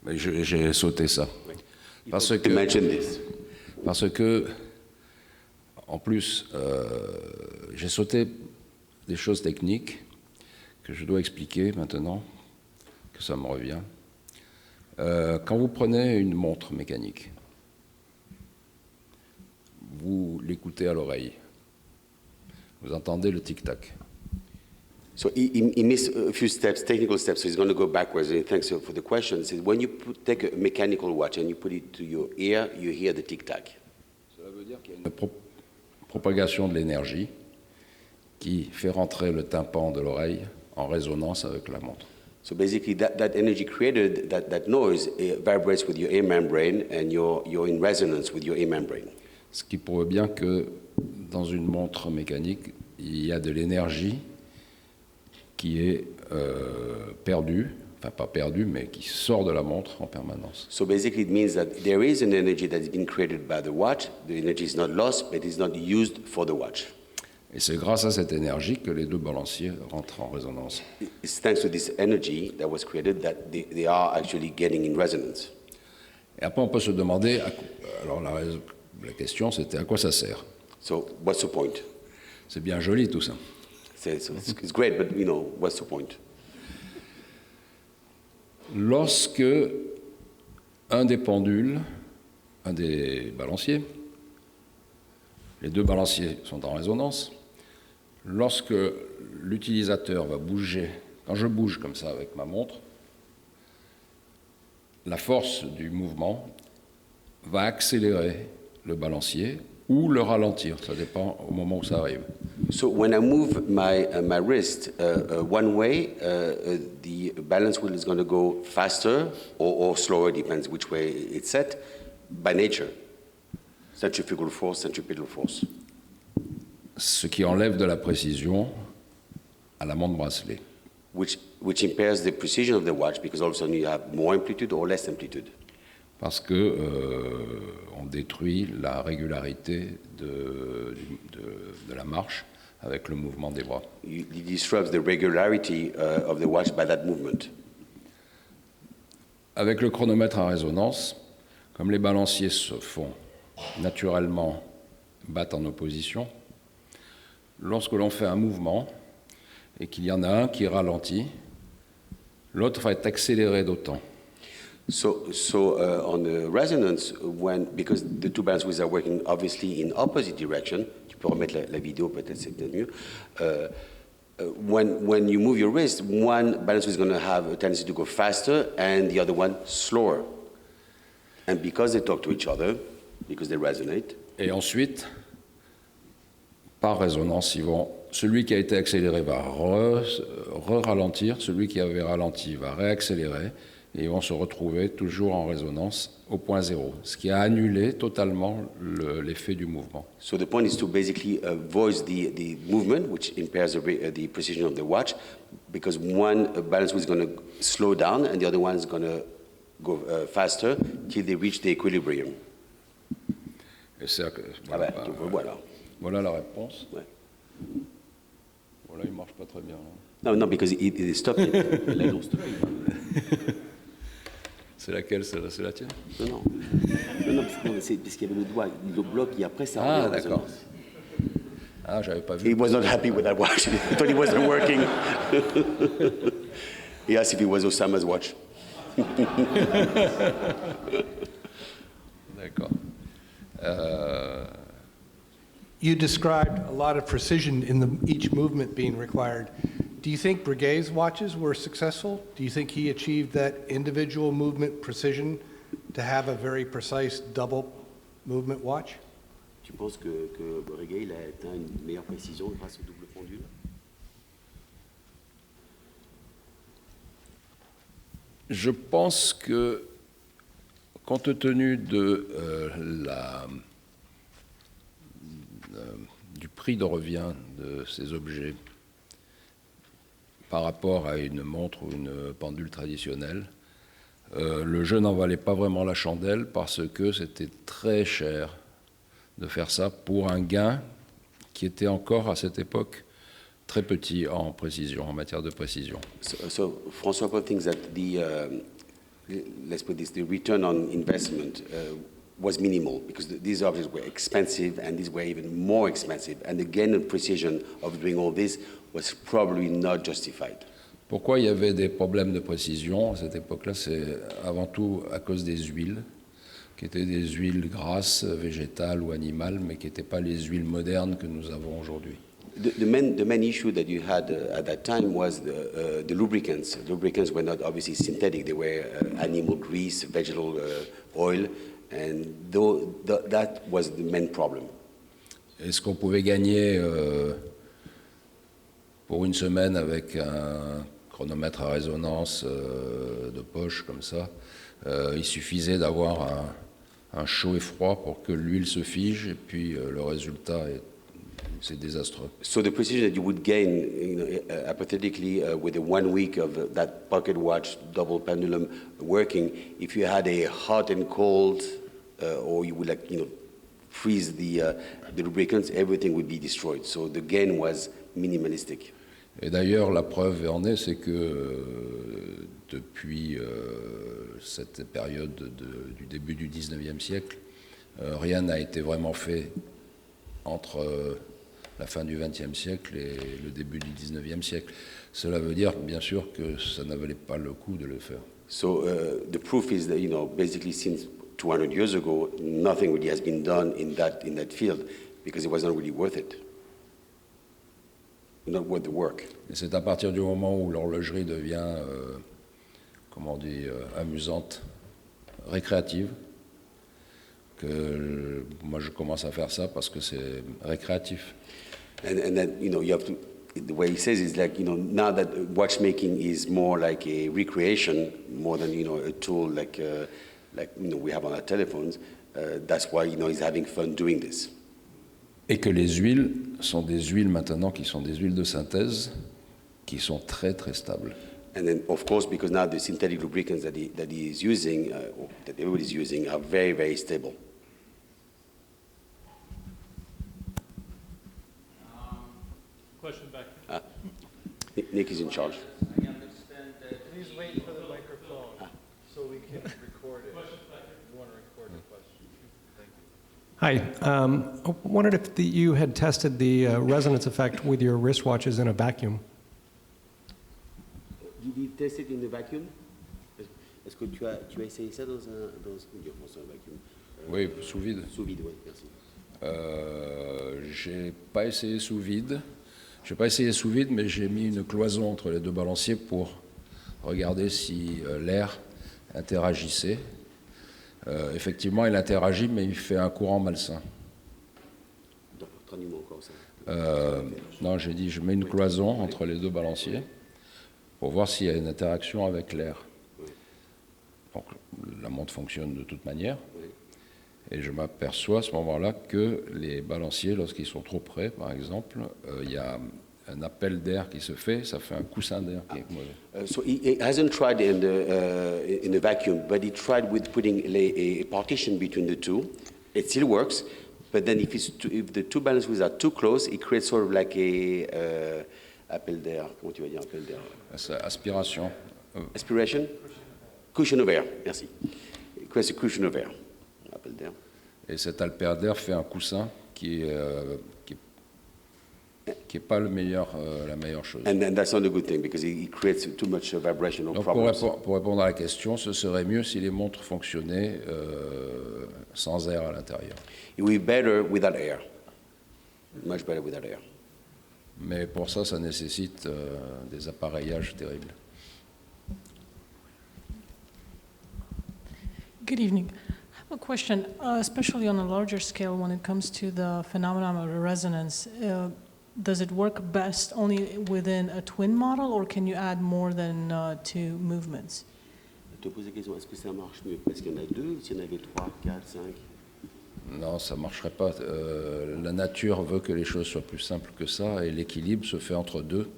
Mais j'ai sauté ça. Parce To mention que, this. parce que, en plus, j'ai sauté des choses techniques que je dois expliquer maintenant, que ça me revient. Quand vous prenez une montre mécanique, vous l'écoutez à l'oreille. Vous entendez le tic-tac. So he missed a few steps, technical steps, so he's going to go backwards. And thanks for the question. He says, when you take a mechanical watch and you put it to your ear, you hear the tic-tac. Cela veut dire qu'il y a une propagation de l'énergie qui fait rentrer le tympan de l'oreille en résonance avec la montre. So basically, that energy created, that noise, it vibrates with your ear membrane, and you're in resonance with your ear membrane. Ce qui prouve bien que dans une montre mécanique, il y a de l'énergie qui est perdue, enfin pas perdue, mais qui sort de la montre en permanence. So basically, it means that there is an energy that's been created by the watch. The energy is not lost, but it's not used for the watch. Et c'est grâce à cette énergie que les deux balanciers rentrent en résonance. It's thanks to this energy that was created that they are actually getting in resonance. Et après, on peut se demander, alors la question c'était à quoi ça sert? So what's the point? C'est bien joli tout ça. So it's great, but what's the point? Lorsque un des pendules, un des balanciers, les deux balanciers sont en résonance, lorsque l'utilisateur va bouger, quand je bouge comme ça avec ma montre, la force du mouvement va accélérer le balancier ou le ralentir, ça dépend au moment où ça arrive. So when I move my wrist one way, the balance wheel is going to go faster or slower, depends which way it's set, by nature. Centrifugal force, centripetal force. Ce qui enlève de la précision à la montre bracelet. Which impairs the precision of the watch because all of a sudden you have more amplitude or less amplitude. Parce que on détruit la régularité de la marche avec le mouvement des bras. It disrupts the regularity of the watch by that movement. Avec le chronomètre en résonance, comme les balanciers se font naturellement, battent en opposition, lorsque l'on fait un mouvement et qu'il y en a un qui ralentit, l'autre va être accéléré d'autant. So on the resonance, because the two balance wheels are working obviously in opposite direction, tu peux remettre la vidéo, peut-être c'est peut-être mieux. When you move your wrist, one balance wheel is going to have a tendency to go faster and the other one slower. And because they talk to each other, because they resonate. Et ensuite, par résonance, celui qui a été accéléré va ralentir, celui qui avait ralenti va réaccélérer, et ils vont se retrouver toujours en résonance au point zéro, ce qui a annulé totalement l'effet du mouvement. So the point is to basically voice the movement, which impairs the precision of the watch, because one balance wheel is going to slow down and the other one is going to go faster till they reach the equilibrium. Et voilà la réponse. Ouais. Voilà, il ne marche pas très bien. Là. No, because it is stopped. C'est laquelle? C'est la tienne? Non, c'est parce qu'il y avait le doigt, le bloc, et après ça. Ah, d'accord. Ah, j'avais pas vu. He was not happy with that watch. He thought it wasn't working. He asked if it was Osama's watch. D'accord. You described a lot of precision in each movement being required. Do you think Breguet's watches were successful? Do you think he achieved that individual movement precision to have a very precise double movement watch? Tu penses que Breguet il a atteint une meilleure précision grâce au double pendule? Je pense que compte tenu du prix de revient de ces objets par rapport à une montre ou une pendule traditionnelle, le jeu n'en valait pas vraiment la chandelle parce que c'était très cher de faire ça pour un gain qui était encore à cette époque très petit en précision, en matière de précision. So François-Paul thinks that let's put this, the return on investment was minimal because these objects were expensive and these were even more expensive. And the gain of precision of doing all this was probably not justified. Pourquoi il y avait des problèmes de précision à cette époque-là? C'est avant tout à cause des huiles, qui étaient des huiles grasses, végétales ou animales, mais qui n'étaient pas les huiles modernes que nous avons aujourd'hui. The main issue that you had at that time was the lubricants. Lubricants were not obviously synthetic; they were animal grease, vegetable oil, and that was the main problem. Et ce qu'on pouvait gagner pour une semaine avec un chronomètre à résonance de poche comme ça, il suffisait d'avoir un chaud et froid pour que l'huile se fige, et puis le résultat c'est désastreux. So the precision that you would gain, hypothetically, with a 1 week of that pocket watch double pendulum working, if you had a hot and cold, or you would freeze the lubricants, everything would be destroyed. So the gain was minimalistic. Et d'ailleurs, la preuve en est, c'est que depuis cette période du début du 19e siècle, rien n'a été vraiment fait entre la fin du XXe siècle et le début du XIXe siècle. Cela veut dire, bien sûr, que ça ne valait pas le coup de le faire. So the proof is that, basically since 200 years ago, nothing really has been done in that field because it was not really worth it. Not worth the work. Et c'est à partir du moment où l'horlogerie devient, amusante, récréative, que moi je commence à faire ça parce que c'est récréatif. And then, you have to, the way he says is now that watchmaking is more like a recreation, more than, a tool like we have on our telephones, that's why, he's having fun doing this. Et que les huiles sont des huiles maintenant qui sont des huiles de synthèse qui sont très très stables. And then, of course, because now the synthetic lubricants that he is using, that everybody's using, are very, very stable. Question back. Nick is in charge. I understand that. Please wait for the microphone so we can record it. You want to record the question? Thank you. Hi. I wondered if you had tested the resonance effect with your wristwatches in a vacuum. Did you test it in the vacuum? Est-ce que tu as essayé ça dans un vacuum? Oui, sous vide. Sous vide, oui, merci. J'ai pas essayé sous vide. J'ai pas essayé sous vide, mais j'ai mis une cloison entre les deux balanciers pour regarder si l'air interagissait. Effectivement, il interagit, mais il fait un courant malsain. Traduis-moi encore ça. Non, j'ai dit, je mets une cloison entre les deux balanciers pour voir s'il y a une interaction avec l'air. Donc, la montre fonctionne de toute manière. Et je m'aperçois à ce moment-là que les balanciers, lorsqu'ils sont trop près, par exemple, il y a un appel d'air qui se fait, ça fait un coussin d'air qui est mauvais. So he hasn't tried in the vacuum, but he tried with putting a partition between the two. It still works, but then if the two balance wheels are too close, it creates sort of like a appel d'air. Comment tu vas dire appel d'air? Aspiration. Aspiration? Cushion of air, merci. It creates a cushion of air. Appel d'air. Et cet appel d'air fait un coussin qui est pas la meilleure chose. And that's not a good thing because it creates too much vibrational Donc problems. pour répondre à la question, ce serait mieux si les montres fonctionnaient sans air à l'intérieur. It would be better without air. Much better without air. Mais pour ça, ça nécessite des appareillages terribles. Good evening. I have a question, especially on a larger scale when it comes to the phenomenon of resonance. Does it work best only within a twin model, or can you add more than two movements? te pose la question, est-ce que ça marche mieux? Parce qu'il y en a deux, s'il y en avait 3, 4, 5? Non, ça ne marcherait pas. La nature veut que les choses soient plus simples que ça, et l'équilibre se fait entre deux.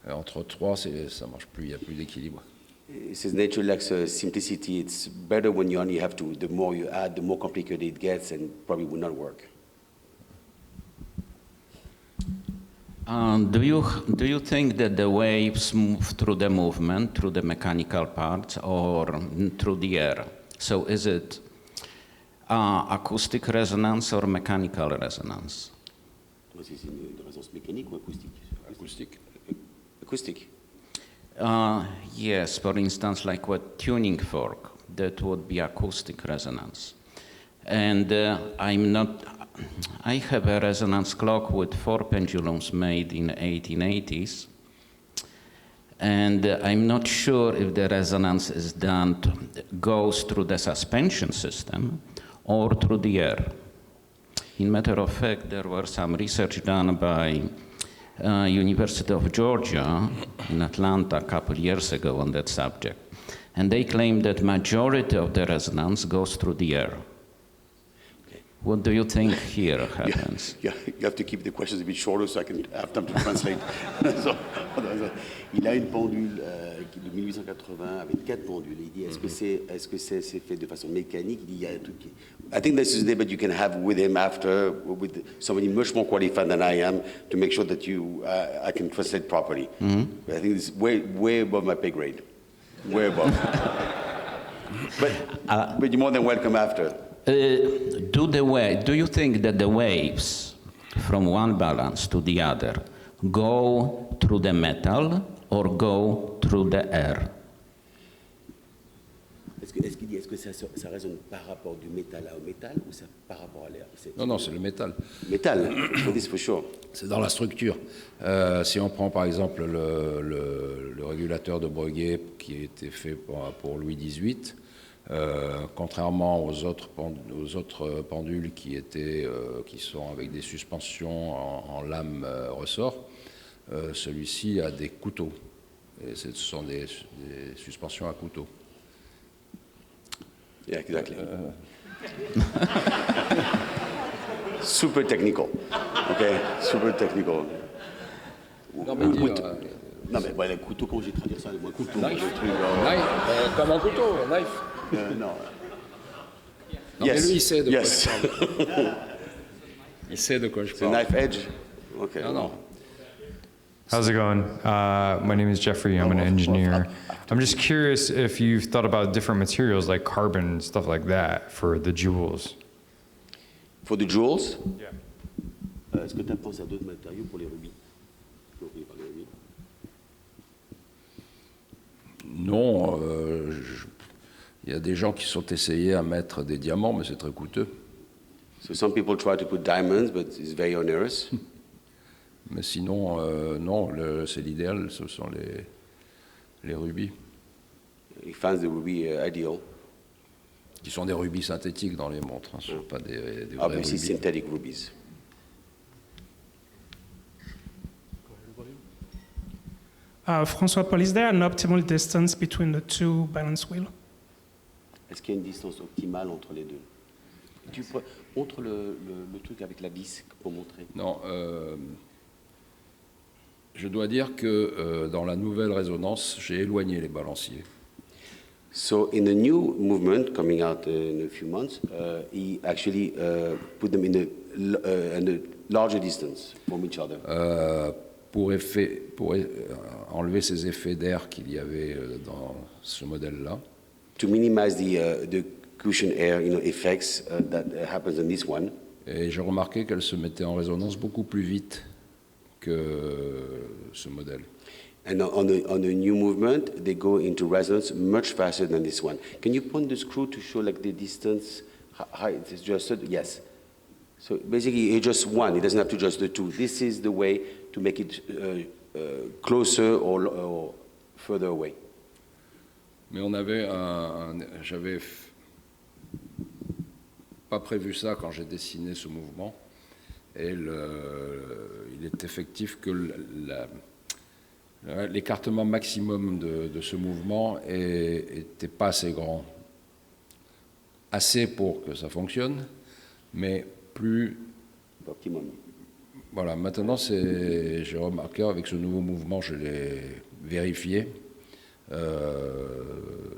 Entre trois, ça ne marche plus, il n'y a plus d'équilibre. It says nature lacks simplicity. It's better when you only have to, the more you add, the more complicated it gets, and probably will not work. Do you think that the waves move through the movement, through the mechanical parts, or through the air? So is it acoustic resonance or mechanical resonance? C'est une résonance mécanique ou acoustique? Acoustique. Acoustique. Yes, for instance, like what tuning fork, that would be acoustic resonance. And I have a resonance clock with 4 pendulums made in the 1880s. And I'm not sure if the resonance is goes through the suspension system or through the air. In matter of fact, there was some research done by University of Georgia in Atlanta a couple years ago on that subject. And they claim that majority of the resonance goes through the air. Okay. What do you think here happens? You have to keep the questions a bit shorter so I can have time to translate. Il a une pendule de 1880 avec 4 pendules. Il dit, est-ce que c'est fait de façon mécanique? Il dit, il y a un truc I think this is a debate you can have with him after, with somebody much more qualified than I am, to make sure that I can translate properly. Mm-hmm. I think this is way above my pay grade. Way above. but you're more than welcome after. Do you think that the waves from one balance to the other go through the metal or go through the air? Est-ce que ça résonne par rapport du métal au métal ou ça par rapport à l'air? Non, c'est le métal. Métal, for this for sure. C'est dans la structure. Si on prend par exemple le régulateur de Breguet qui a été fait pour Louis XVIII, contrairement aux autres pendules qui sont avec des suspensions en lame ressort, celui-ci a des couteaux. Et ce sont des suspensions à couteau. Yeah, exactly. Super technical. Okay, super technical. Non, mais non, mais bon, le couteau, comment j'ai traduit ça? Le couteau. Knife. Comme un couteau, knife. Non. Non, yes. Mais lui, il sait de quoi yes. je parle. Il sait de quoi je parle. C'est knife edge? Okay. Non. How's it going? My name is Jeffrey. I'm an engineer. I'm just curious if you've thought about different materials like carbon and stuff like that for the jewels. For the jewels? Yeah. Est-ce que tu as pensé à d'autres matériaux pour les rubis? Non, il y a des gens qui sont essayés à mettre des diamants, mais c'est très coûteux. So some people try to put diamonds, but it's very onerous. Mais sinon, non, c'est l'idéal, ce sont les rubis. He finds the ruby ideal. Qui sont des rubis synthétiques dans les montres, hein, ce ne sont pas des vrais Obviously rubis. synthetic rubies. François-Paul, is there an optimal distance between the two balance wheels? Est-ce qu'il y a une distance optimale entre les deux? Tu montres le truc avec la vis pour montrer. Non, je dois dire que dans la nouvelle résonance, j'ai éloigné les balanciers. So in the new movement coming out in a few months, he actually put them in a larger distance from each other. Pour enlever ces effets d'air qu'il y avait dans ce modèle-là. To minimize the cushion air, effects that happens in this one. Et j'ai remarqué qu'elle se mettait en résonance beaucoup plus vite que ce modèle. And on the new movement, they go into resonance much faster than this one. Can you point the screw to show like the distance, how it's adjusted? Yes. So basically, it's just one. It doesn't have to adjust the two. This is the way to make it closer or further away. Mais j'avais pas prévu ça quand j'ai dessiné ce mouvement. Et il est effectif que L'écartement maximum de ce mouvement n'était pas assez grand. Assez pour que ça fonctionne, mais plus... Optimum. Voilà, maintenant, j'ai remarqué avec ce nouveau mouvement, je l'ai vérifié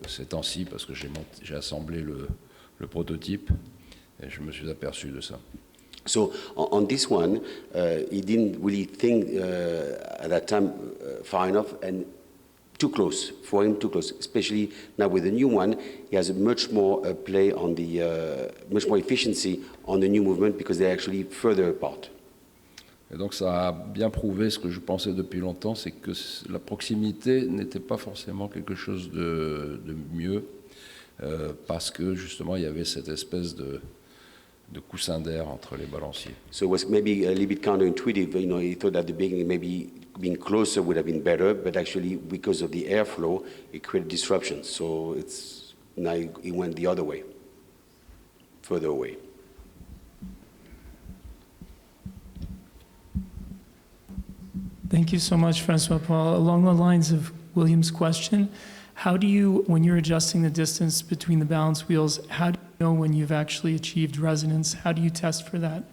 ces temps-ci, parce que j'ai assemblé le prototype, et je me suis aperçu de ça. So on this one, he didn't really think at that time far enough and too close, for him too close, especially now with the new one, he has a much more play on the, much more efficiency on the new movement because they're actually further apart. Et donc ça a bien prouvé ce que je pensais depuis longtemps, c'est que la proximité n'était pas forcément quelque chose de mieux, parce que justement il y avait cette espèce de coussin d'air entre les balanciers. So it was maybe a little bit counterintuitive, you know, he thought at the beginning maybe being closer would have been better, but actually because of the airflow, it created disruption. So now it went the other way, further away. Thank you so much, François-Paul. Along the lines of William's question, how do you, when you're adjusting the distance between the balance wheels, how do you know when you've actually achieved resonance? How do you test for that?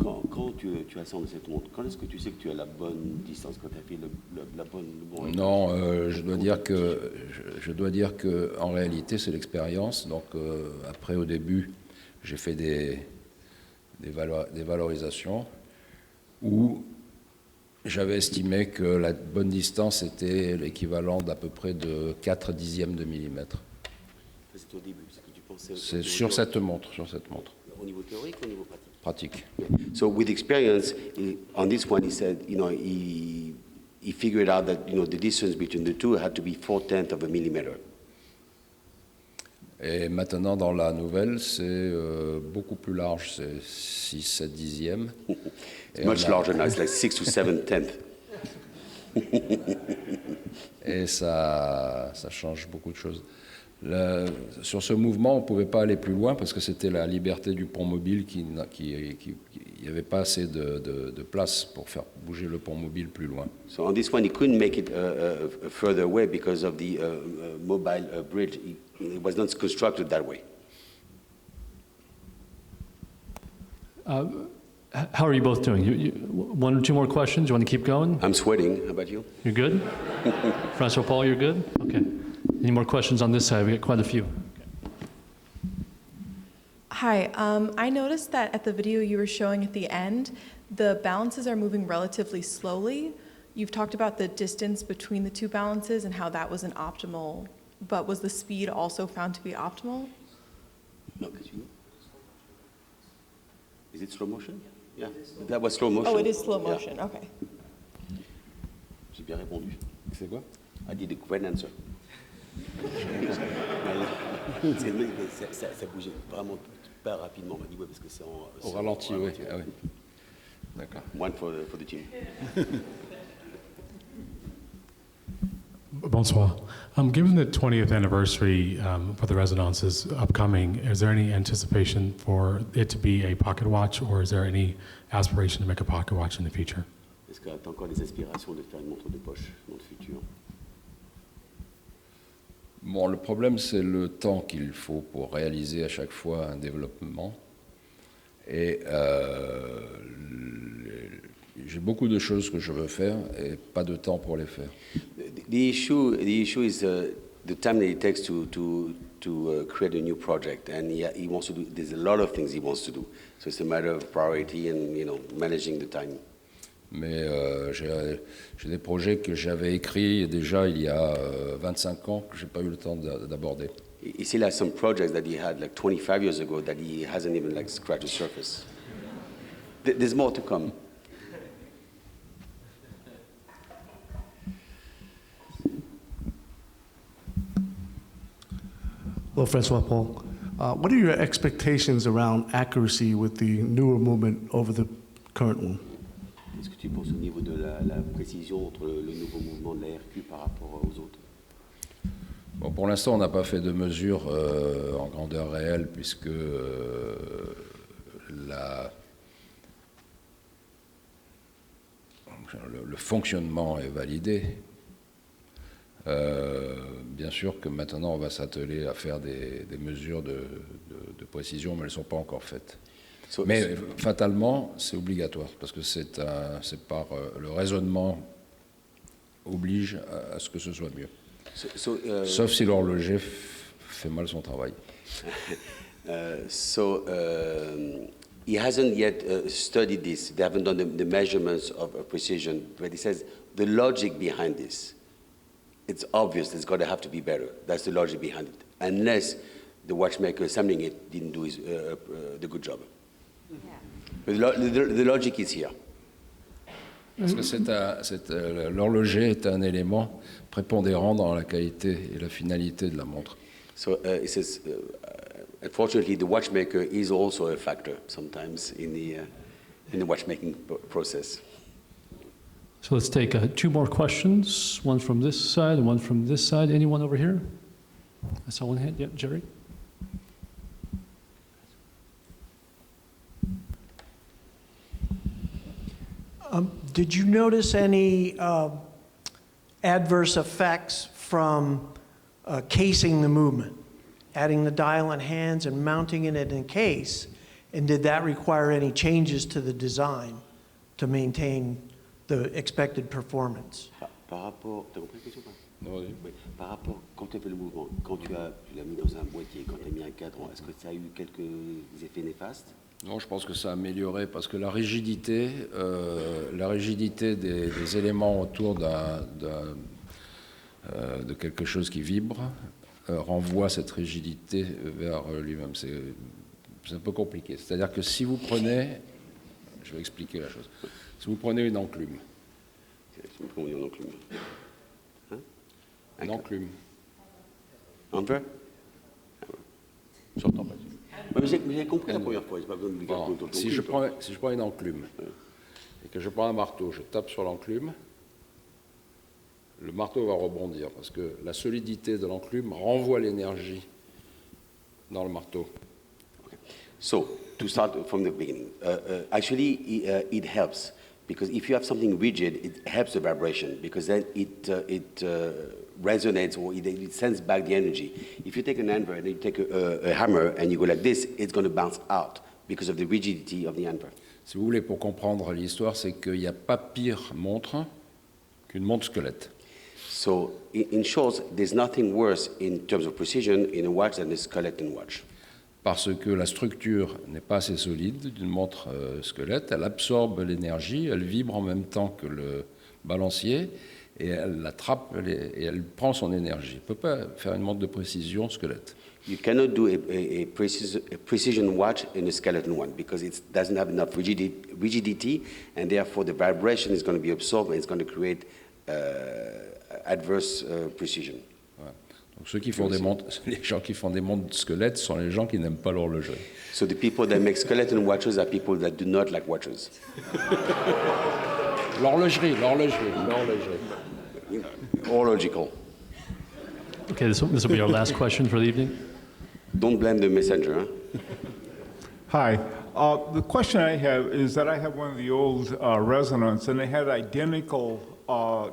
Quand tu assembles cette montre, quand est-ce que tu sais que tu as la bonne distance, quand tu as fait le bon réglage? Non, je dois dire que en réalité c'est l'expérience. Donc après au début j'ai fait des valorisations où j'avais estimé que la bonne distance était l'équivalent d'à peu près de 4 dixièmes de millimètre. C'était au début, c'est que tu pensais. C'est sur cette montre. Au niveau théorique ou au niveau pratique? Pratique. So with experience, on this one, he said, you know, he figured out that, you know, the distance between the two had to be 4/10 of a millimeter. Et maintenant dans la nouvelle, c'est beaucoup plus large, c'est 6-7 dixièmes. It's much larger now, it's like 6 to 7/10. Et ça change beaucoup de choses. Sur ce mouvement, on ne pouvait pas aller plus loin parce que c'était la liberté du pont mobile il n'y avait pas assez de place pour faire bouger le pont mobile plus loin. So on this one, he couldn't make it further away because of the mobile bridge. It was not constructed that way. How are you both doing? One or two more questions? You want to keep going? I'm sweating. How about you? You're good? François-Paul, you're good? Okay. Any more questions on this side? We got quite a few. Hi, I noticed that at the video you were showing at the end, the balances are moving relatively slowly. You've talked about the distance between the two balances and how that was an optimal, but was the speed also found to be optimal? No, is it slow motion? Yeah, that was slow motion. Oh, it is slow motion, yeah. Okay. J'ai bien répondu. C'est quoi? I did a great answer. ça bougeait vraiment pas rapidement. On m'a dit, ouais, parce que c'est au ralenti, oui. Ah, oui. D'accord. One for the team. Bonsoir. Given the 20th anniversary for the Resonance is upcoming, is there any anticipation for it to be a pocket watch, or is there any aspiration to make a pocket watch in the future? Est-ce que tu as encore des aspirations de faire une montre de poche dans le futur? Bon, le problème, c'est le temps qu'il faut pour réaliser à chaque fois un développement. Et j'ai beaucoup de choses que je veux faire et pas de temps pour les faire. The issue is the time that it takes to create a new project, and he wants to do. There's a lot of things he wants to do, so it's a matter of priority and managing the time. Mais j'ai des projets que j'avais écrits déjà il y a 25 ans que j'ai pas eu le temps d'aborder. He still has some projects that he had like 25 years ago that he hasn't even like scratched the surface. There's more to come. Hello, François-Paul. What are your expectations around accuracy with the newer movement over the current one? Qu'est-ce que tu penses au niveau de la précision entre le nouveau mouvement de la RQ par rapport aux autres? Bon, pour l'instant, on n'a pas fait de mesures en grandeur réelle puisque le fonctionnement est validé. Bien sûr que maintenant on va s'atteler à faire des mesures de précision, mais elles ne sont pas encore faites. Mais fatalement, c'est obligatoire, parce que c'est par le raisonnement oblige à ce que ce soit mieux. Sauf si l'horloger fait mal son travail. He hasn't yet studied this. They haven't done the measurements of precision, but he says the logic behind this, it's obvious it's got to have to be better. That's the logic behind it. Unless the watchmaker assembling it didn't do the good job. Yeah. But the logic is here. Parce que l'horloger est un élément prépondérant dans la qualité et la finalité de la montre. So he says, unfortunately, the watchmaker is also a factor sometimes in the watchmaking process. So let's take 2 more questions, one from this side and one from this side. Anyone over here? I saw one hand. Yeah, Jerry. Did you notice any adverse effects from casing the movement, adding the dial and hands and mounting it in a case? And did that require any changes to the design to maintain the expected performance? Par rapport, t'as compris la question ou pas? Oui. Par rapport, quand tu as fait le mouvement, quand tu l'as mis dans un boîtier, quand tu as mis un cadran, est-ce que ça a eu quelques effets néfastes? Non, je pense que ça a amélioré parce que la rigidité des éléments autour de quelque chose qui vibre renvoie cette rigidité vers lui-même. C'est un peu compliqué. C'est-à-dire que si vous prenez, je vais expliquer la chose, si vous prenez une enclume, une enclume, un peu, j'entends pas. J'ai compris la première fois. Pas besoin de bon, si je prends une enclume et que je prends un marteau, je tape sur l'enclume, le marteau va rebondir parce que la solidité de l'enclume renvoie l'énergie dans le marteau. Okay. So, to start from the beginning, actually it helps because if you have something rigid, it helps the vibration because then it resonates or it sends back the energy. If you take an anvil and you take a hammer and you go like this, it's going to bounce out because of the rigidity of the anvil. Si vous voulez, pour comprendre l'histoire, c'est qu'il n'y a pas pire montre qu'une montre squelette. So, in short, there's nothing worse in terms of precision in a watch than a skeleton watch. Parce que la structure n'est pas assez solide d'une montre squelette, elle absorbe l'énergie, elle vibre en même temps que le balancier, et elle l'attrape et elle prend son énergie. On ne peut pas faire une montre de précision squelette. You cannot do a precision watch in a skeleton one because it doesn't have enough rigidity, and therefore the vibration is going to be absorbed and it's going to create adverse precision. Ouais. Donc ceux qui font des montres, les gens qui font des montres squelettes sont les gens qui n'aiment pas l'horlogerie. So the people that make skeleton watches are people that do not like watches. L'horlogerie. Horological. Okay, this will be our last question for the evening. Don't blame the messenger. Huh? Hi. The question I have is that I have one of the old resonance, and they had identical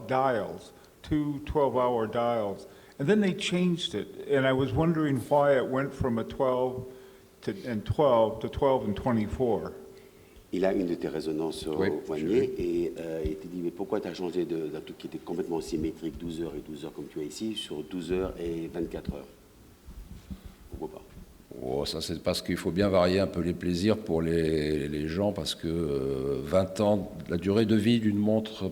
dials, 2 12-hour dials, and then they changed it, and I was wondering why it went from a 12 and 12 to 12 and 24. Il a une de tes résonances au poignet et il te dit mais pourquoi tu as changé d'un truc qui était complètement symétrique 12 heures et 12 heures comme tu as ici sur 12 heures et 24 heures. Pourquoi pas? Oh, ça c'est parce qu'il faut bien varier un peu les plaisirs pour les gens parce que 20 ans, la durée de vie d'une montre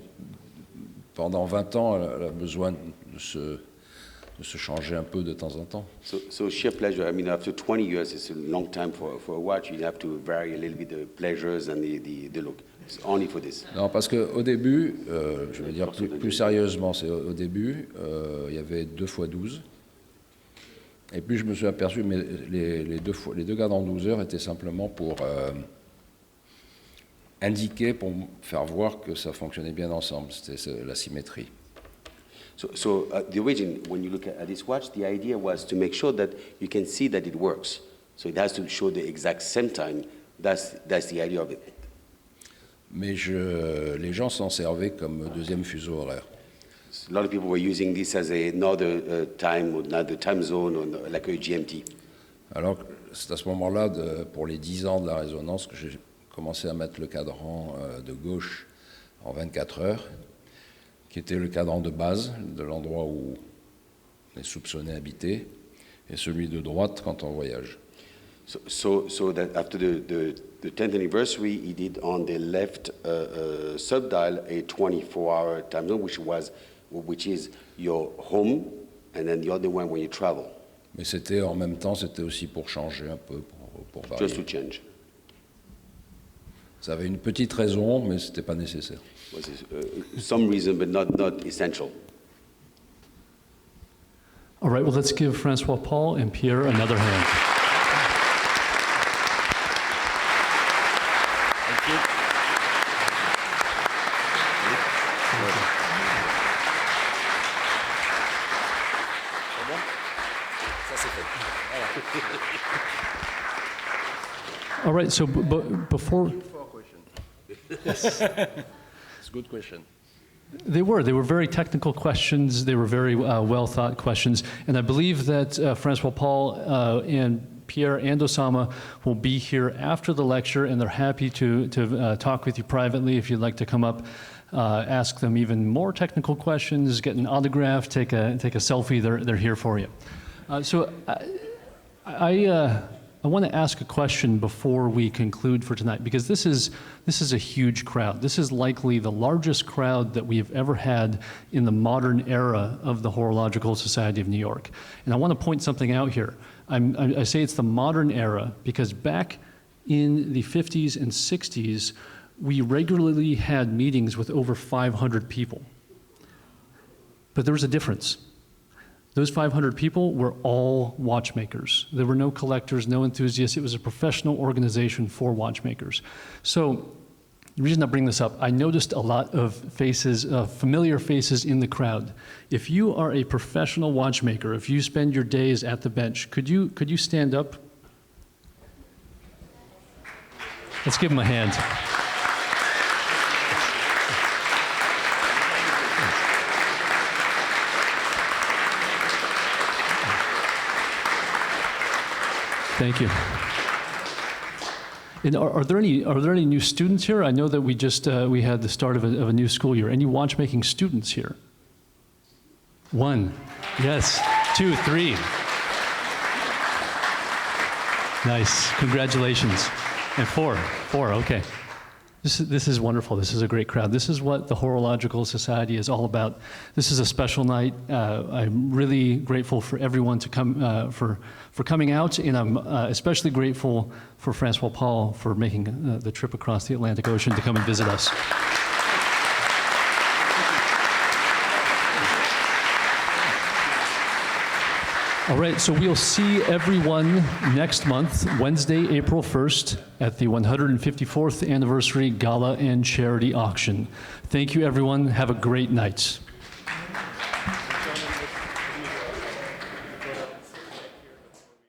pendant 20 ans, elle a besoin de se changer un peu de temps en temps. So sheer pleasure, I mean, after 20 years, it's a long time for a watch. You have to vary a little bit the pleasures and the look. It's only for this. Non, parce qu'au début, je vais dire plus sérieusement, c'est au début, il y avait 2 x 12. Et puis je me suis aperçu, mais les deux cadrans 12 heures étaient simplement pour indiquer, pour faire voir que ça fonctionnait bien ensemble. C'était la symétrie. So the origin, when you look at this watch, the idea was to make sure that you can see that it works. So it has to show the exact same time. That's the idea of it. mais les gens s'en servaient comme deuxième fuseau horaire. A lot of people were using this as another time zone, or like a GMT. Alors, c'est à ce moment-là, pour les 10 ans de la résonance, que j'ai commencé à mettre le cadran de gauche en 24 heures, qui était le cadran de base, de l'endroit où on est soupçonné habiter, et celui de droite quand on voyage. So that after the 10th anniversary, he did on the left subdial a 24-hour time zone, which is your home, and then the other one when you travel. Mais c'était en même temps, c'était aussi pour changer un peu, pour varier. Just to change. Ça avait une petite raison, mais c'était pas nécessaire. Some reason, but not essential. All right, well, let's give François-Paul and Pierre another hand. Thank you. All right, so before... Yes. It's a good question. They were very technical questions. They were very well thought questions. And I believe that François-Paul and Pierre and Osama will be here after the lecture, and they're happy to talk with you privately if you'd like to come up, ask them even more technical questions, get an autograph, take a selfie. They're here for you. So I want to ask a question before we conclude for tonight, because this is a huge crowd. This is likely the largest crowd that we have ever had in the modern era of the Horological Society of New York. And I want to point something out here. I say it's the modern era because back in the 50s and 60s, we regularly had meetings with over 500 people. But there was a difference. Those 500 people were all watchmakers. There were no collectors, no enthusiasts. It was a professional organization for watchmakers. So the reason I bring this up, I noticed a lot of faces, familiar faces in the crowd. If you are a professional watchmaker, if you spend your days at the bench, could you stand up? Let's give them a hand. Thank you. And are there any new students here? I know that we just we had the start of a new school year. Any watchmaking students here? One, yes. 2, 3. Nice. Congratulations. And 4. Okay. This is wonderful. This is a great crowd. This is what the Horological Society is all about. This is a special night. I'm really grateful for everyone to come for coming out, and I'm especially grateful for François-Paul for making the trip across the Atlantic Ocean to come and visit us. All right, so we'll see everyone next month, Wednesday, April 1st, at the 154th Anniversary Gala and Charity Auction. Thank you, everyone. Have a great night.